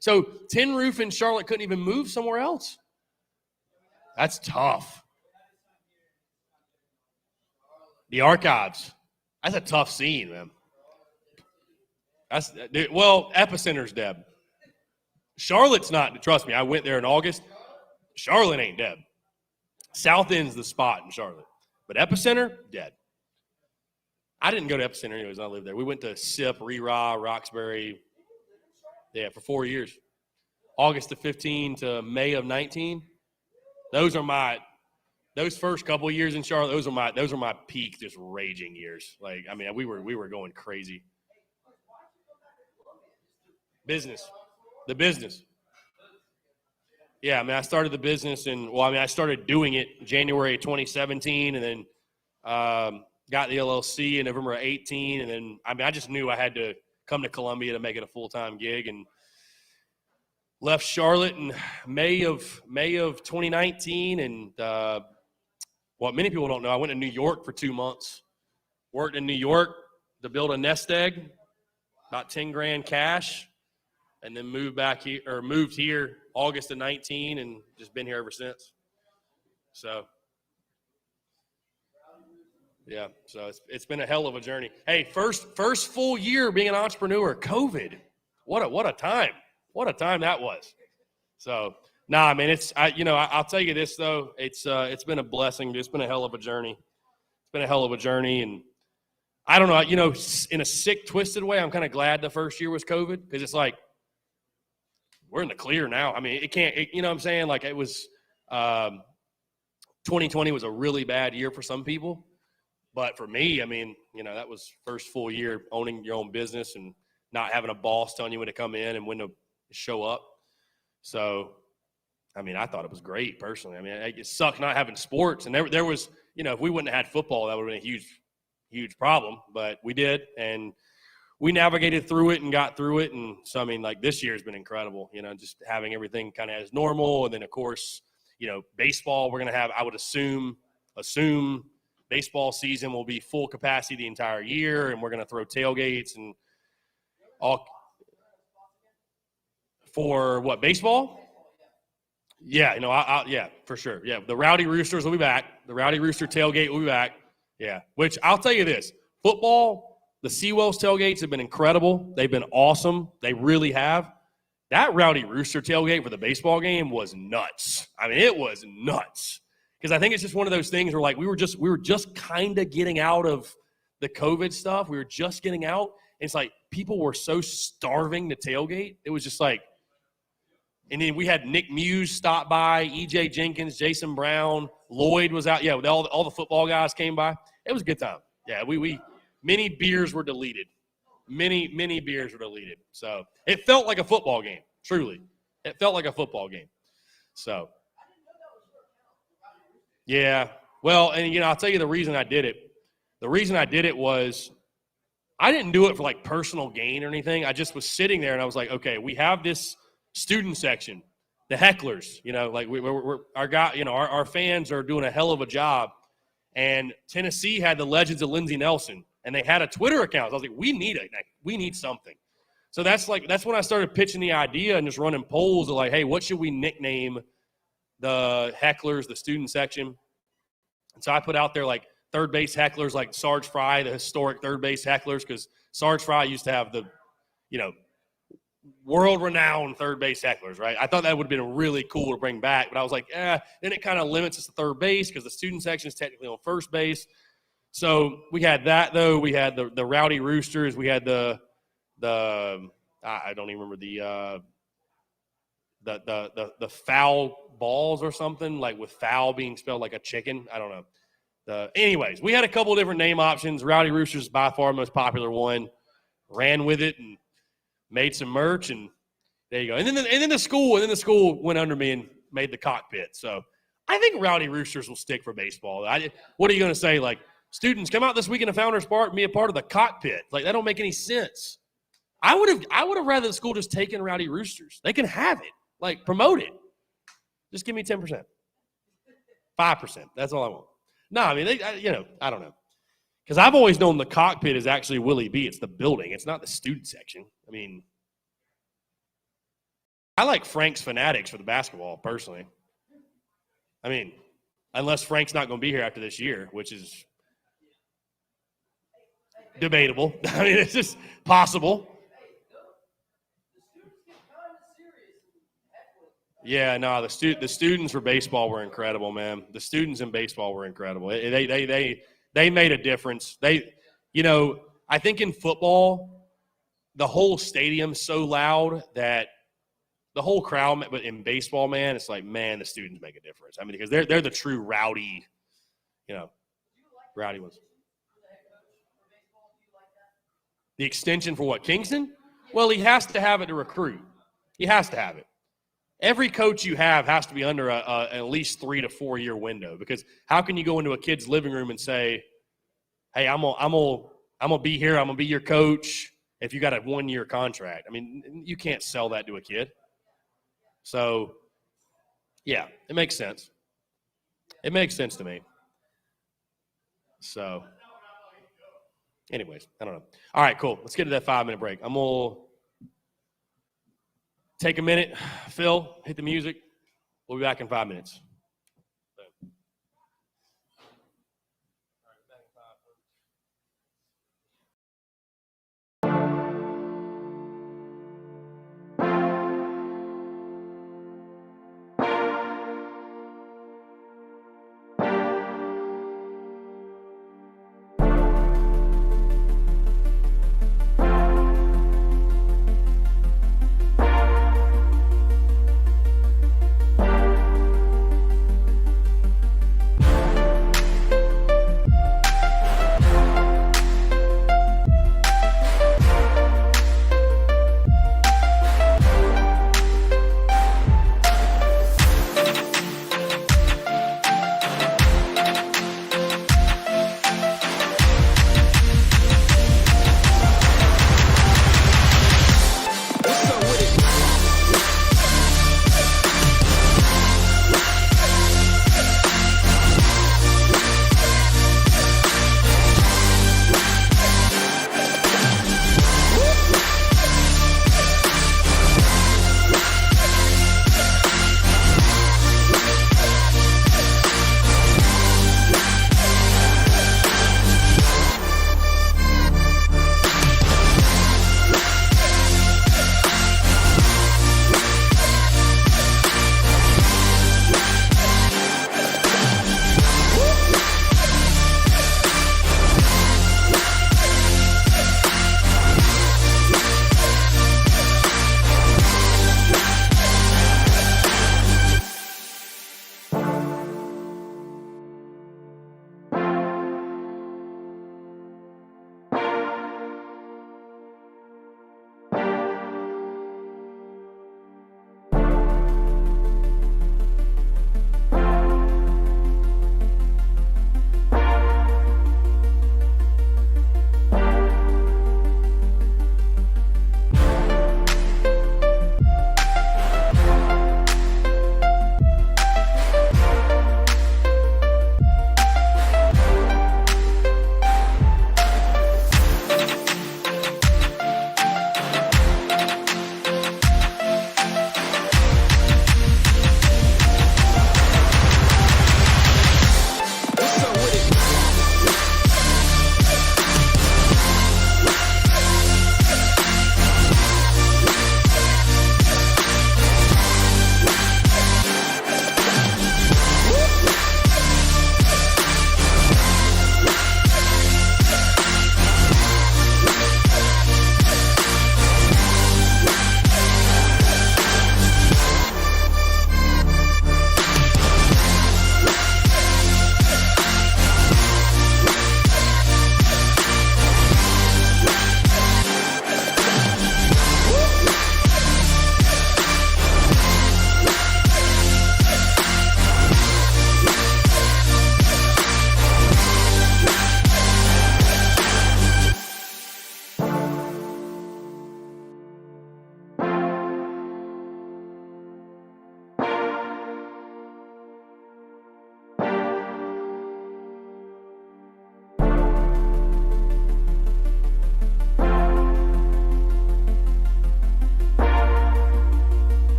So Tin Roof in Charlotte couldn't even move somewhere else. That's tough. The archives. That's a tough scene, man. Epicenter's dead. Charlotte's not. Trust me, I went there in August. Charlotte ain't dead. South End's the spot in Charlotte. But Epicenter, dead. I didn't go to Epicenter anyways. I lived there. We went to SIP, Ree-Rah, Roxbury. Yeah, for 4 years. August of 15 to May of 19. Those first couple of years in Charlotte, those are my peak, just raging years. Like, I mean, we were going crazy. Business. The business. Yeah, I mean, I started the business I started doing it January 2017, and then got the LLC in November of 18, and then I just knew I had to come to Columbia to make it a full-time gig, and left Charlotte in May of 2019, and what many people don't know, I went to New York for 2 months, worked in New York to build a nest egg, about 10 grand cash, and then moved here August of 19, and just been here ever since. So, yeah, so it's been a hell of a journey. Hey, first full year being an entrepreneur, COVID. What a time. What a time that was. So, nah, man, I'll tell you this though, it's been a blessing. It's been a hell of a journey. It's been a hell of a journey, and I don't know, in a sick, twisted way, I'm kind of glad the first year was COVID, because it's like, we're in the clear now. I mean, you know what I'm saying? Like, it was 2020 was a really bad year for some people. But for me, I mean, that was first full year owning your own business and not having a boss telling you when to come in and when to show up. So, I mean, I thought it was great personally. I mean, it sucked not having sports. And there was, if we wouldn't have had football, that would have been a huge, huge problem. But we did. And we navigated through it and got through it. And so, I mean, like, this year has been incredible, just having everything kind of as normal. And then, of course, baseball, we're going to have, I would assume baseball season will be full capacity the entire year. And we're going to throw tailgates and all. For what, baseball? Yeah, yeah, for sure. Yeah, the Rowdy Roosters will be back. The Rowdy Rooster tailgate will be back. Yeah, which I'll tell you this. Football, the Seawells tailgates have been incredible. They've been awesome. They really have. That Rowdy Rooster tailgate for the baseball game was nuts. I mean, it was nuts. Because I think it's just one of those things where, like, we were just kind of getting out of the COVID stuff. We were just getting out. And it's like people were so starving to tailgate. It was just like, and then we had Nick Muse stop by, E.J. Jenkins, Jason Brown, Lloyd was out. Yeah, all the football guys came by. It was a good time. Yeah, many beers were deleted. Many beers were deleted. So it felt like a football game, truly. It felt like a football game. So, yeah. Well, and, I'll tell you the reason I did it. The reason I did it was I didn't do it for, like, personal gain or anything. I just was sitting there, and I was like, okay, we have this student section, the hecklers, like we're our guy, our fans are doing a hell of a job. And Tennessee had the Legends of Lindsey Nelson, and they had a Twitter account. I was like, we need something. So that's when I started pitching the idea and just running polls of, like, hey, what should we nickname the hecklers, the student section? And so I put out there, like, third base hecklers, like Sarge Fry, the historic third base hecklers, because Sarge Fry used to have the, world-renowned third base hecklers, right? I thought that would have been really cool to bring back, but I was like, then it kind of limits us to third base because the student section is technically on first base. So we had that, though. We had the Rowdy Roosters. We had the I don't even remember the foul balls or something, like with foul being spelled like a chicken. I don't know. Anyways, we had a couple of different name options. Rowdy Roosters by far the most popular one. Ran with it and made some merch, and there you go. And then the school went under me and made the cockpit. So I think Rowdy Roosters will stick for baseball. What are you going to say? Like, students, come out this weekend to Founders Park and be a part of the cockpit. Like, that don't make any sense. I would have rather the school just taken Rowdy Roosters. They can have it. Like, promote it. Just give me 10%. 5%. That's all I want. No, I mean, I don't know. Because I've always known the cockpit is actually Willie B. It's the building. It's not the student section. I mean, I like Frank's Fanatics for the basketball, personally. I mean, unless Frank's not going to be here after this year, which is debatable. I mean, it's just possible. Yeah, no, the students for baseball were incredible, man. The students in baseball were incredible. They made a difference. I think in football, the whole stadium's so loud that the whole crowd, but in baseball, man, it's like, man, the students make a difference. I mean, because they're the true rowdy, rowdy ones. The extension for what, Kingston? Well, he has to have it to recruit. He has to have it. Every coach you have has to be under at least 3 to 4 year window, because how can you go into a kid's living room and say, hey, I'm gonna be here, I'm gonna be your coach if you got a 1 year contract? I mean, you can't sell that to a kid. So, yeah, it makes sense. It makes sense to me. So, anyways, I don't know. All right, cool. Let's get to that 5-minute break. I'm going to take a minute. Phil, hit the music. We'll be back in 5 minutes.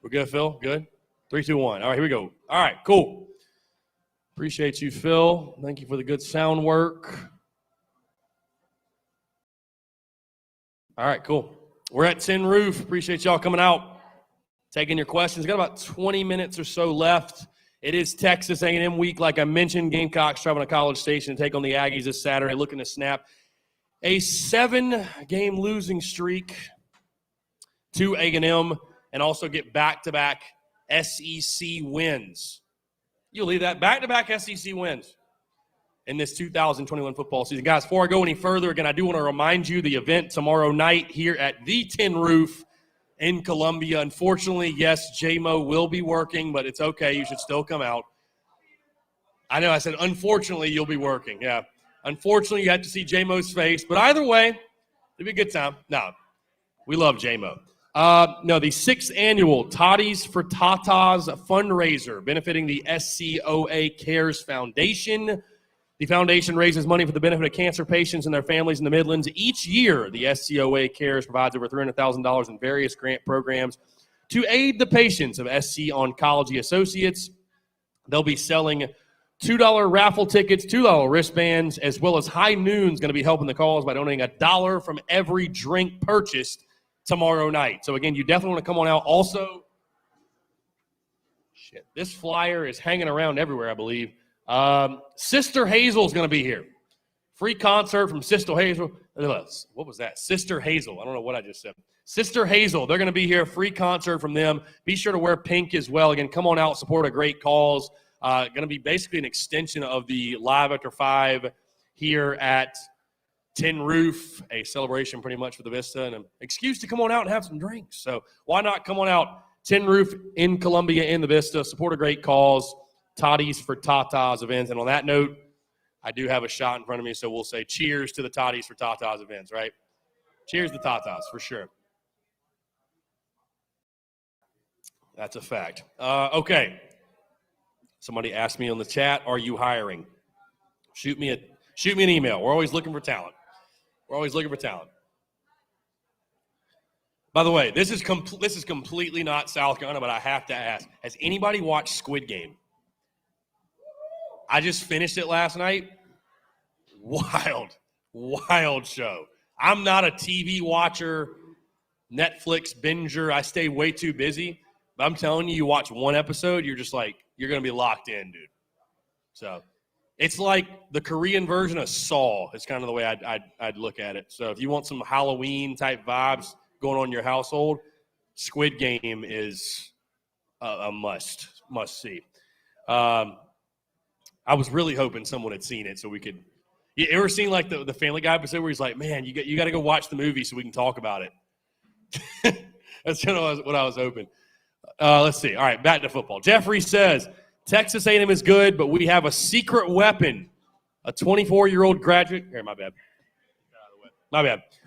We're good, Phil? Good? 3, 2, 1. All right, here we go. All right, cool. Appreciate you, Phil. Thank you for the good sound work. All right, cool. We're at Tin Roof. Appreciate y'all coming out, taking your questions. Got about 20 minutes or so left. It is Texas A&M week. Like I mentioned, Gamecocks traveling to College Station to take on the Aggies this Saturday, looking to snap a 7-game losing streak to A&M and also get back-to-back SEC wins. You'll leave that back-to-back SEC wins in this 2021 football season. Guys, before I go any further, again, I do want to remind you the event tomorrow night here at the Tin Roof in Columbia. Unfortunately, yes, J-Mo will be working, but it's okay. You should still come out. I know I said, unfortunately, you'll be working. Yeah. Unfortunately, you have to see J-Mo's face. But either way, it'll be a good time. No, we love J-Mo. No, the 6th annual Toddies for Tatas fundraiser benefiting the SCOA Cares Foundation. The foundation raises money for the benefit of cancer patients and their families in the Midlands. Each year, the SCOA Cares provides over $300,000 in various grant programs to aid the patients of SC Oncology Associates. They'll be selling $2 raffle tickets, $2 wristbands, as well as High Noon's going to be helping the cause by donating $1 from every drink purchased tomorrow night. So, again, you definitely want to come on out. Also, this flyer is hanging around everywhere, I believe. Sister Hazel's going to be here. Free concert from Sister Hazel. What was that? Sister Hazel. I don't know what I just said. Sister Hazel. They're going to be here. Free concert from them. Be sure to wear pink as well. Again, come on out, support a great cause. Going to be basically an extension of the Live After 5 here at Tin Roof, a celebration pretty much for the Vista and an excuse to come on out and have some drinks. So why not come on out? Tin Roof in Columbia in the Vista. Support a great cause. Toddies for Tatas events. And on that note, I do have a shot in front of me, so we'll say cheers to the Toddies for Tatas events, right? Cheers to Tatas, for sure. That's a fact. Okay. Somebody asked me on the chat, are you hiring? Shoot me an email. We're always looking for talent. By the way, this is completely not South Carolina, but I have to ask, has anybody watched Squid Game? I just finished it last night. Wild show. I'm not a TV watcher, Netflix binger. I stay way too busy. But I'm telling you, you watch one episode, you're just like, you're going to be locked in, dude. So it's like the Korean version of Saw. It's kind of the way I'd look at it. So if you want some Halloween-type vibes going on in your household, Squid Game is a must-see. I was really hoping someone had seen it so we could – you ever seen like the Family Guy episode where he's like, man, you got to go watch the movie so we can talk about it? That's kind of what I was hoping. Let's see. All right, back to football. Jeffrey says, Texas A&M is good, but we have a secret weapon. A 24-year-old graduate – here, my bad.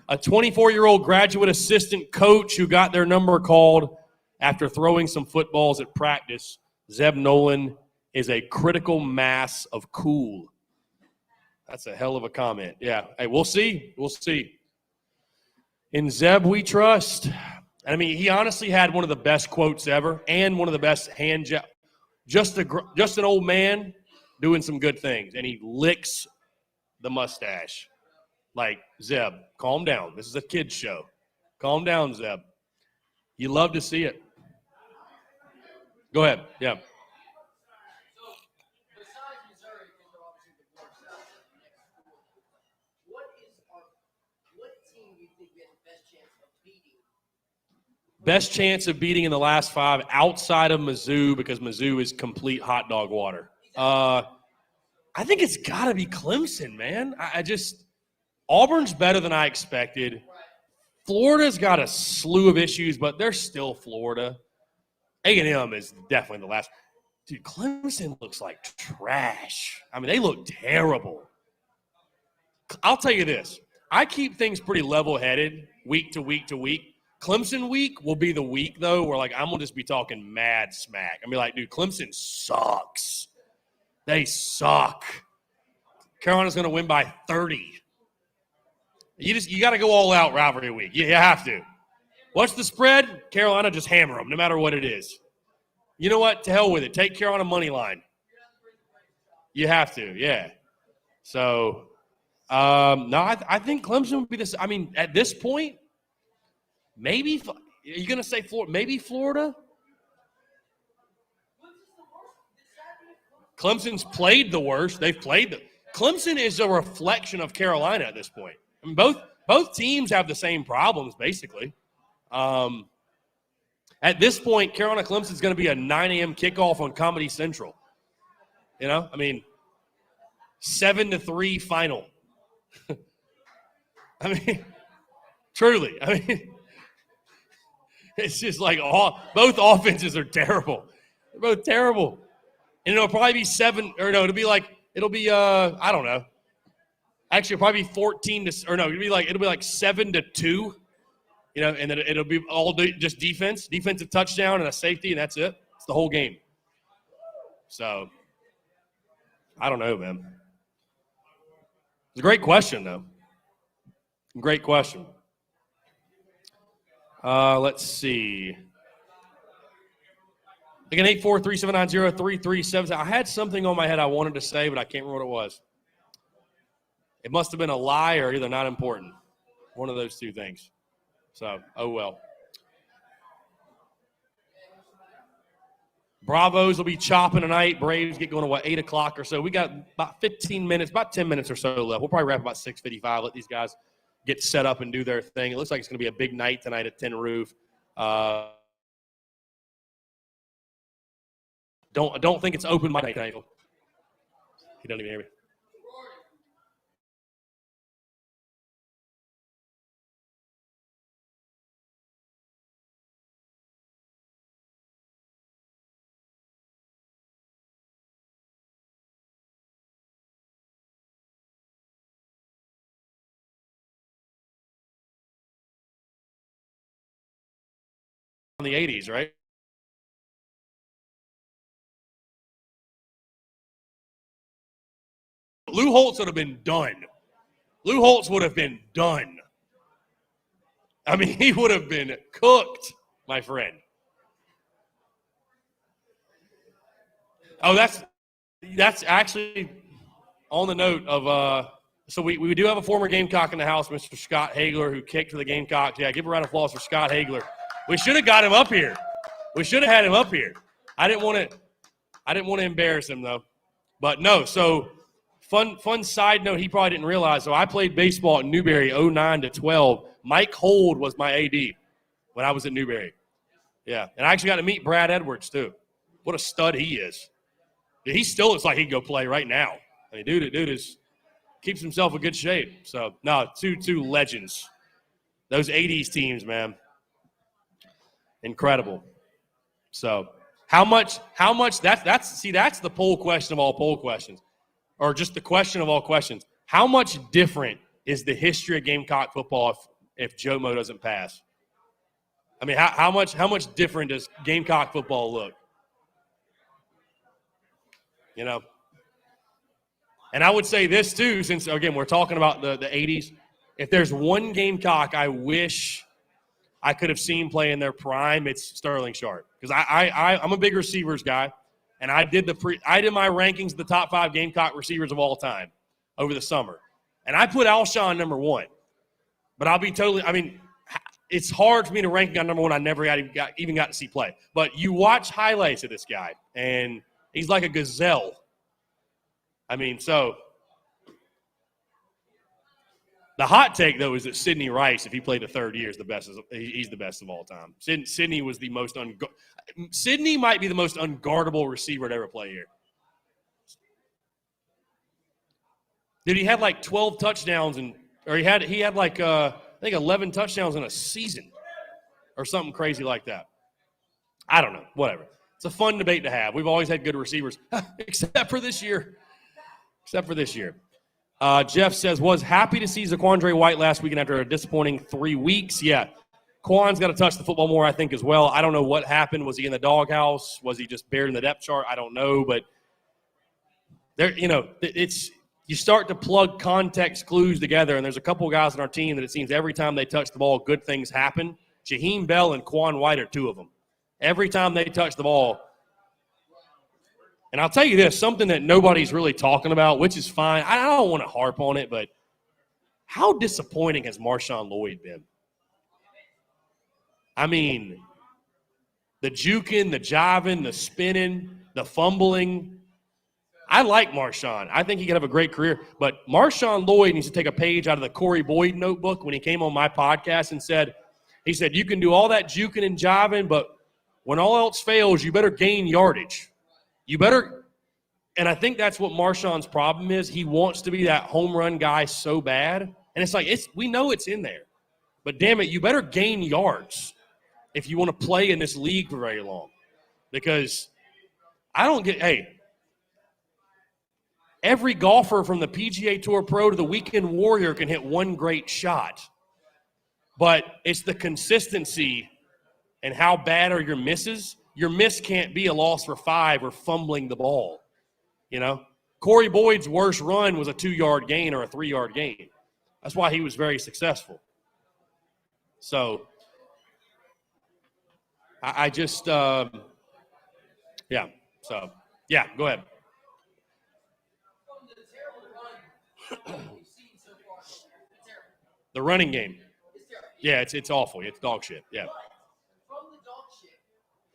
A 24-year-old graduate assistant coach who got their number called after throwing some footballs at practice. Zeb Nolan is a critical mass of cool. That's a hell of a comment. Yeah. Hey, we'll see. In Zeb, we trust. I mean, he honestly had one of the best quotes ever and one of the best hand jobs. Just an old man doing some good things, and he licks the mustache. Like, Zeb, calm down. This is a kid's show. Calm down, Zeb. You love to see it. Go ahead. Yeah. Best chance of beating in the last 5 outside of Mizzou, because Mizzou is complete hot dog water. I think it's got to be Clemson, man. Auburn's better than I expected. Florida's got a slew of issues, but they're still Florida. A&M is definitely the last. Dude, Clemson looks like trash. I mean, they look terrible. I'll tell you this. I keep things pretty level-headed week to week to week. Clemson week will be the week, though, where, like, I'm going to just be talking mad smack. I'm going to be like, dude, Clemson sucks. They suck. Carolina's going to win by 30. You got to go all out rivalry week. You have to. What's the spread? Carolina, just hammer them, no matter what it is. You know what? To hell with it. Take Carolina money line. You have to, yeah. So, no, I think Clemson would be this. I mean, at this point, maybe – are you going to say Florida? Maybe Florida? Clemson's played the worst. They've played the – Clemson is a reflection of Carolina at this point. I mean, both teams have the same problems, basically. At this point, Carolina Clemson's going to be a 9 a.m. kickoff on Comedy Central. You know, I mean, 7-3 final. I mean, truly. I mean, it's just like both offenses are terrible. They're both terrible. And it'll probably be it'll be I don't know. Actually, it'll probably be 14 to, or no, it'll be like 7-2. and then it'll be all just defensive touchdown and a safety, and that's it. It's the whole game. So, I don't know, man. It's a great question, though. Great question. Let's see. Again, 843-790-3377. I had something on my head I wanted to say, but I can't remember what it was. It must have been a lie or either not important. One of those two things. So, oh well. Bravos will be chopping tonight. Braves get going at 8 o'clock or so. We got about 15 minutes, about 10 minutes or so left. We'll probably wrap about 6:55. Let these guys get set up and do their thing. It looks like it's going to be a big night tonight at Tin Roof. Don't think it's open mic night. He doesn't even hear me. In the 80s, right? Lou Holtz would have been done. Lou Holtz would have been done. I mean, he would have been cooked, my friend. Oh, that's actually on the note of so we do have a former Gamecock in the house, Mr. Scott Hagler, who kicked for the Gamecocks. Yeah, give a round of applause for Scott Hagler. We should have got him up here. We should have had him up here. I didn't want to embarrass him though. But no, so fun side note, he probably didn't realize. So I played baseball at Newberry 09 to 12. Mike Hold was my AD when I was at Newberry. Yeah, and I actually got to meet Brad Edwards too. What a stud he is. He still looks like he can go play right now. I mean, dude keeps himself in good shape. So no, two legends. Those 80s teams, man. Incredible. So how much that's the poll question of all poll questions, or just the question of all questions. How much different is the history of Gamecock football if Jomo doesn't pass? I mean, how much different does Gamecock football look? You know? And I would say this too, since again we're talking about the 80s. If there's one Gamecock I wish I could have seen play in their prime, it's Sterling Sharp. Because I'm a big receivers guy, and I did my rankings of the top 5 Gamecock receivers of all time over the summer. And I put Alshon number 1. But I'll be it's hard for me to rank him on number 1. I never even got to see play. But you watch highlights of this guy, and he's like a gazelle. I mean, so the hot take, though, is that Sidney Rice, if he played the third year, he's the best of all time. Sidney was the most Sidney might be the most unguardable receiver to ever play here. Dude, he had like 12 touchdowns, he had like I think 11 touchdowns in a season or something crazy like that. I don't know, whatever. It's a fun debate to have. We've always had good receivers, except for this year. Jeff says, was happy to see Zaquandre White last weekend after a disappointing 3 weeks. Yeah, Quan's got to touch the football more, I think, as well. I don't know what happened. Was he in the doghouse? Was he just buried in the depth chart? I don't know. But, you start to plug context clues together, and there's a couple guys on our team that it seems every time they touch the ball, good things happen. Jaheim Bell and Quan White are 2 of them. Every time they touch the ball. And I'll tell you this, something that nobody's really talking about, which is fine. I don't want to harp on it, but how disappointing has Marshawn Lloyd been? I mean, the juking, the jiving, the spinning, the fumbling. I like Marshawn. I think he could have a great career. But Marshawn Lloyd needs to take a page out of the Corey Boyd notebook when he came on my podcast and said, you can do all that juking and jiving, but when all else fails, you better gain yardage. You better, and I think that's what Marshawn's problem is. He wants to be that home run guy so bad. And it's like, we know it's in there. But damn it, you better gain yards if you want to play in this league for very long. Because every golfer from the PGA Tour Pro to the Weekend Warrior can hit one great shot. But it's the consistency and how bad are your misses. Your miss can't be a loss for 5 or fumbling the ball. You know, Corey Boyd's worst run was a 2-yard gain or a 3-yard gain. That's why he was very successful. So I just, yeah. So, yeah, go ahead. The running game. Yeah, it's awful. It's dog shit. Yeah. From the dog shit,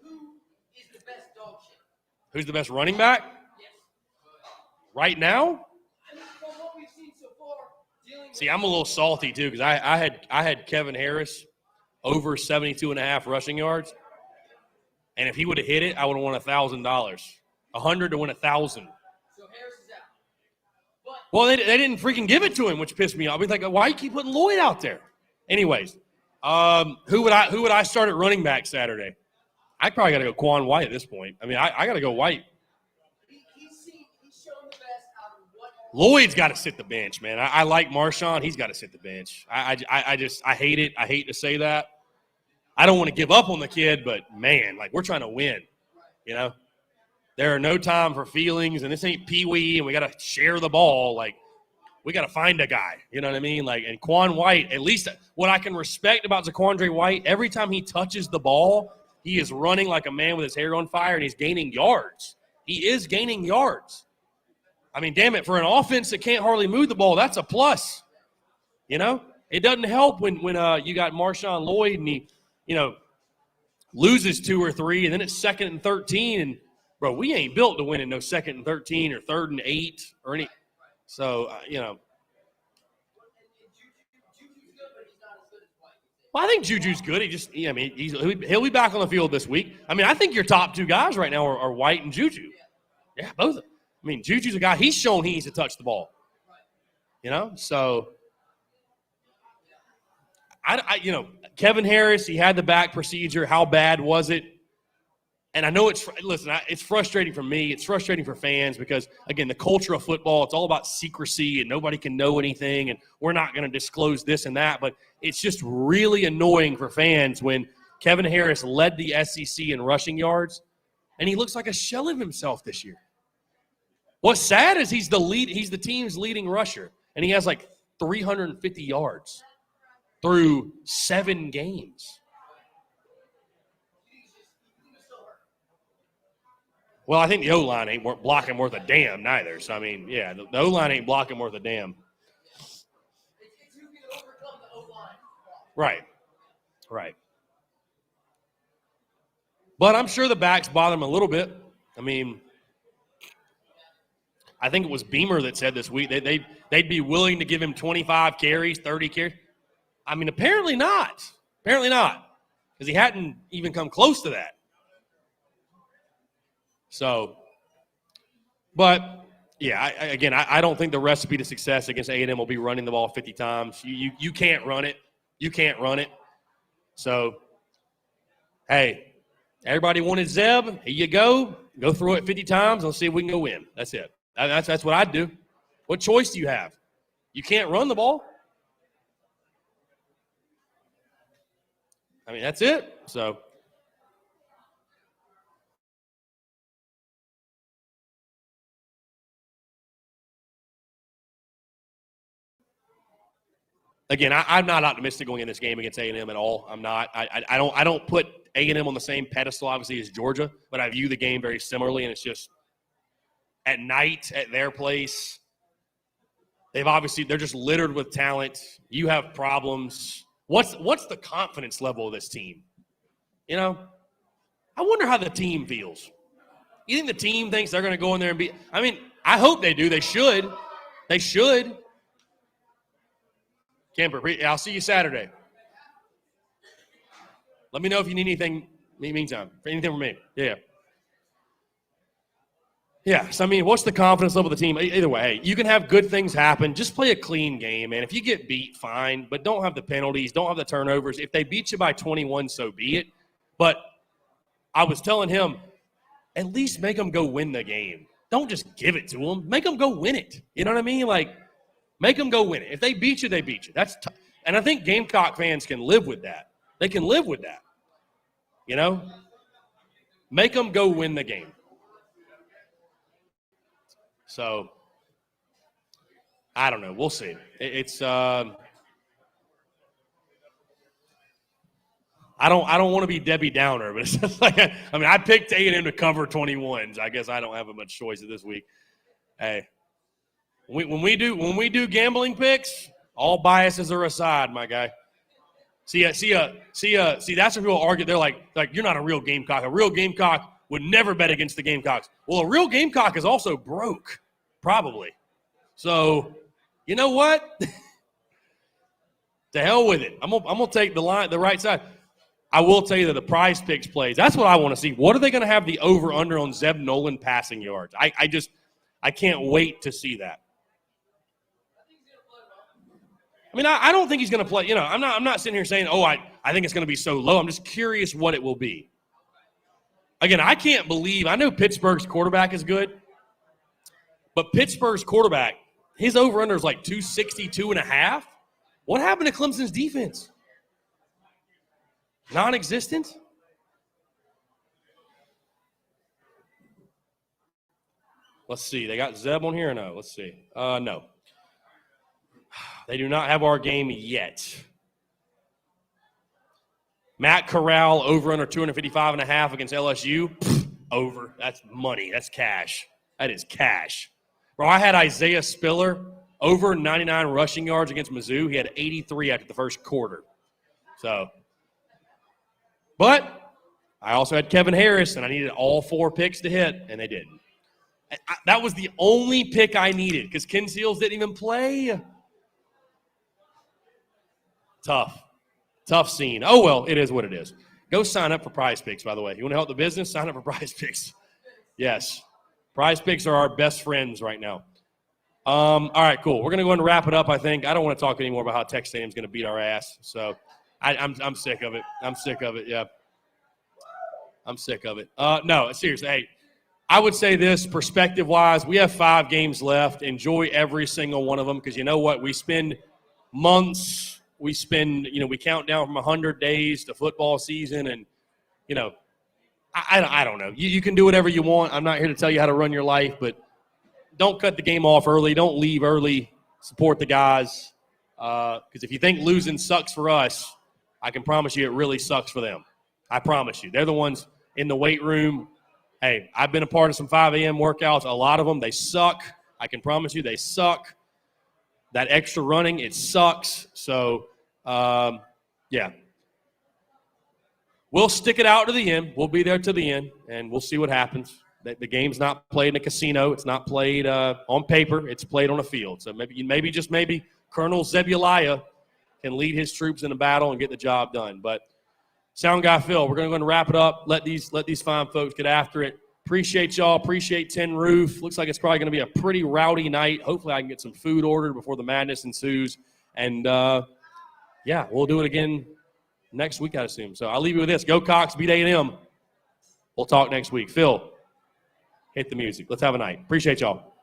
who is the best dog shit? Who's the best running back? Yes. Right now? I mean, from what we've seen so far, dealing See, I'm a little salty too because I had Kevin Harris over 72.5 rushing yards, and if he would have hit it, I would have won $1,000, $100 to win $1,000. So Harris is out. But Well, they didn't freaking give it to him, which pissed me off. I was like, why you keep putting Lloyd out there? Anyways, who would I start at running back Saturday? I probably got to go Quan White at this point. I mean, I got to go White. he's shown the best out of what Lloyd's got to sit the bench, man. I like Marshawn. He's got to sit the bench. I hate it. I hate to say that. I don't want to give up on the kid, but, man, like, we're trying to win, you know? There are no time for feelings, and this ain't Pee-wee, and we got to share the ball. Like, we got to find a guy, you know what I mean? Like, and Quan White, at least what I can respect about Zaquandre White, every time he touches the ball, he is running like a man with his hair on fire, and he's gaining yards. He is gaining yards. I mean, damn it, for an offense that can't hardly move the ball, that's a plus. You know? It doesn't help when you got Marshawn Lloyd and he, you know, loses 2 or 3, and then it's 2nd and 13, and, bro, we ain't built to win in no 2nd and 13 or 3rd and 8 or any. So, you know. Juju's good, but he's not as good as White. Well, I think Juju's good. I mean, he'll be back on the field this week. I mean, I think your top 2 guys right now are White and Juju. Yeah, both of them. I mean, Juju's a guy, he's shown he needs to touch the ball. You know? So, you know, Kevin Harris, he had the back procedure. How bad was it? And I know it's frustrating for me. It's frustrating for fans because, again, the culture of football, it's all about secrecy and nobody can know anything and we're not going to disclose this and that. But it's just really annoying for fans when Kevin Harris led the SEC in rushing yards and he looks like a shell of himself this year. What's sad is he's the team's leading rusher and he has like 350 yards through 7 games. Well, I think the O-line ain't blocking worth a damn neither. So, I mean, yeah, the O-line ain't blocking worth a damn. It's who can overcome the O-line. Right. But I'm sure the backs bother him a little bit. I mean, I think it was Beamer that said this week they'd be willing to give him 25 carries, 30 carries. I mean, apparently not. Because he hadn't even come close to that. So, but, yeah, I don't think the recipe to success against A&M will be running the ball 50 times. You can't run it. You can't run it. So, hey, everybody wanted Zeb. Here you go. Go throw it 50 times. Let's see if we can go win. That's it. That's what I'd do. What choice do you have? You can't run the ball. I mean, that's it. So, again, I'm not optimistic going in this game against A&M at all. I'm not. I don't put A&M on the same pedestal, obviously, as Georgia, but I view the game very similarly, and it's just at night at their place. They're just littered with talent. You have problems. What's the confidence level of this team? You know, I wonder how the team feels. You think the team thinks they're going to go in there and I mean, I hope they do. They should. Kemper, I'll see you Saturday. Let me know if you need anything in the meantime. Anything from me. Yeah. Yeah, so, I mean, what's the confidence level of the team? Either way, hey, you can have good things happen. Just play a clean game, man. If you get beat, fine, but don't have the penalties, don't have the turnovers. If they beat you by 21, so be it. But I was telling him, at least make them go win the game. Don't just give it to them. Make them go win it. You know what I mean? Like, make them go win it. If they beat you, they beat you. And I think Gamecock fans can live with that. They can live with that. You know? Make them go win the game. So, I don't know. We'll see. It's I don't want to be Debbie Downer, but it's just like I picked A&M to cover 21s. I guess I don't have much choice this week. Hey, when we do gambling picks, all biases are aside, my guy. See, that's when people argue. They're like you're not a real Gamecock. A real Gamecock would never bet against the Gamecocks. Well, a real Gamecock is also broke, probably. So, you know what? To hell with it. I'm gonna take the right side. I will tell you that the Prize Picks plays. That's what I want to see. What are they going to have the over under on Zeb Nolan passing yards? I can't wait to see that. I mean, I don't think he's going to play. You know, I'm not sitting here saying, oh, I think it's going to be so low. I'm just curious what it will be. Again, I can't believe. I know Pittsburgh's quarterback is good, but Pittsburgh's quarterback, his over under is like 262.5. What happened to Clemson's defense? Non-existent? Let's see. They got Zeb on here or no? Let's see. No. They do not have our game yet. Matt Corral over under 255.5 against LSU. Over. That's money. That's cash. That is cash. Bro, I had Isaiah Spiller over 99 rushing yards against Mizzou. He had 83 after the first quarter. So, but I also had Kevin Harris, and I needed all 4 picks to hit, and they didn't. That was the only pick I needed because Ken Seals didn't even play. Tough scene. Oh, well, it is what it is. Go sign up for Prize Picks, by the way. You want to help the business? Sign up for Prize Picks. Yes. Prize Picks are our best friends right now. All right, cool. We're going to go ahead and wrap it up, I think. I don't want to talk anymore about how Texas A&M is going to beat our ass. So I'm sick of it. I'm sick of it, yeah. I'm sick of it. No, seriously, hey, I would say this, perspective-wise, we have 5 games left. Enjoy every single one of them because you know what? We spend months – we count down from 100 days to football season, and, you know, I don't know. You can do whatever you want. I'm not here to tell you how to run your life, but don't cut the game off early. Don't leave early. Support the guys because if you think losing sucks for us, I can promise you it really sucks for them. I promise you. They're the ones in the weight room. Hey, I've been a part of some 5 a.m. workouts. A lot of them, they suck. I can promise you they suck. That extra running, it sucks. So, yeah. We'll stick it out to the end. We'll be there to the end, and we'll see what happens. The game's not played in a casino. It's not played on paper. It's played on a field. So maybe Colonel Zebuliah can lead his troops in a battle and get the job done. But Sound Guy Phil, we're going to go and wrap it up. Let these fine folks get after it. Appreciate y'all. Appreciate Tin Roof. Looks like it's probably going to be a pretty rowdy night. Hopefully I can get some food ordered before the madness ensues. And, yeah, we'll do it again next week, I assume. So I'll leave you with this. Go Cox, beat A&M. We'll talk next week. Phil, hit the music. Let's have a night. Appreciate y'all.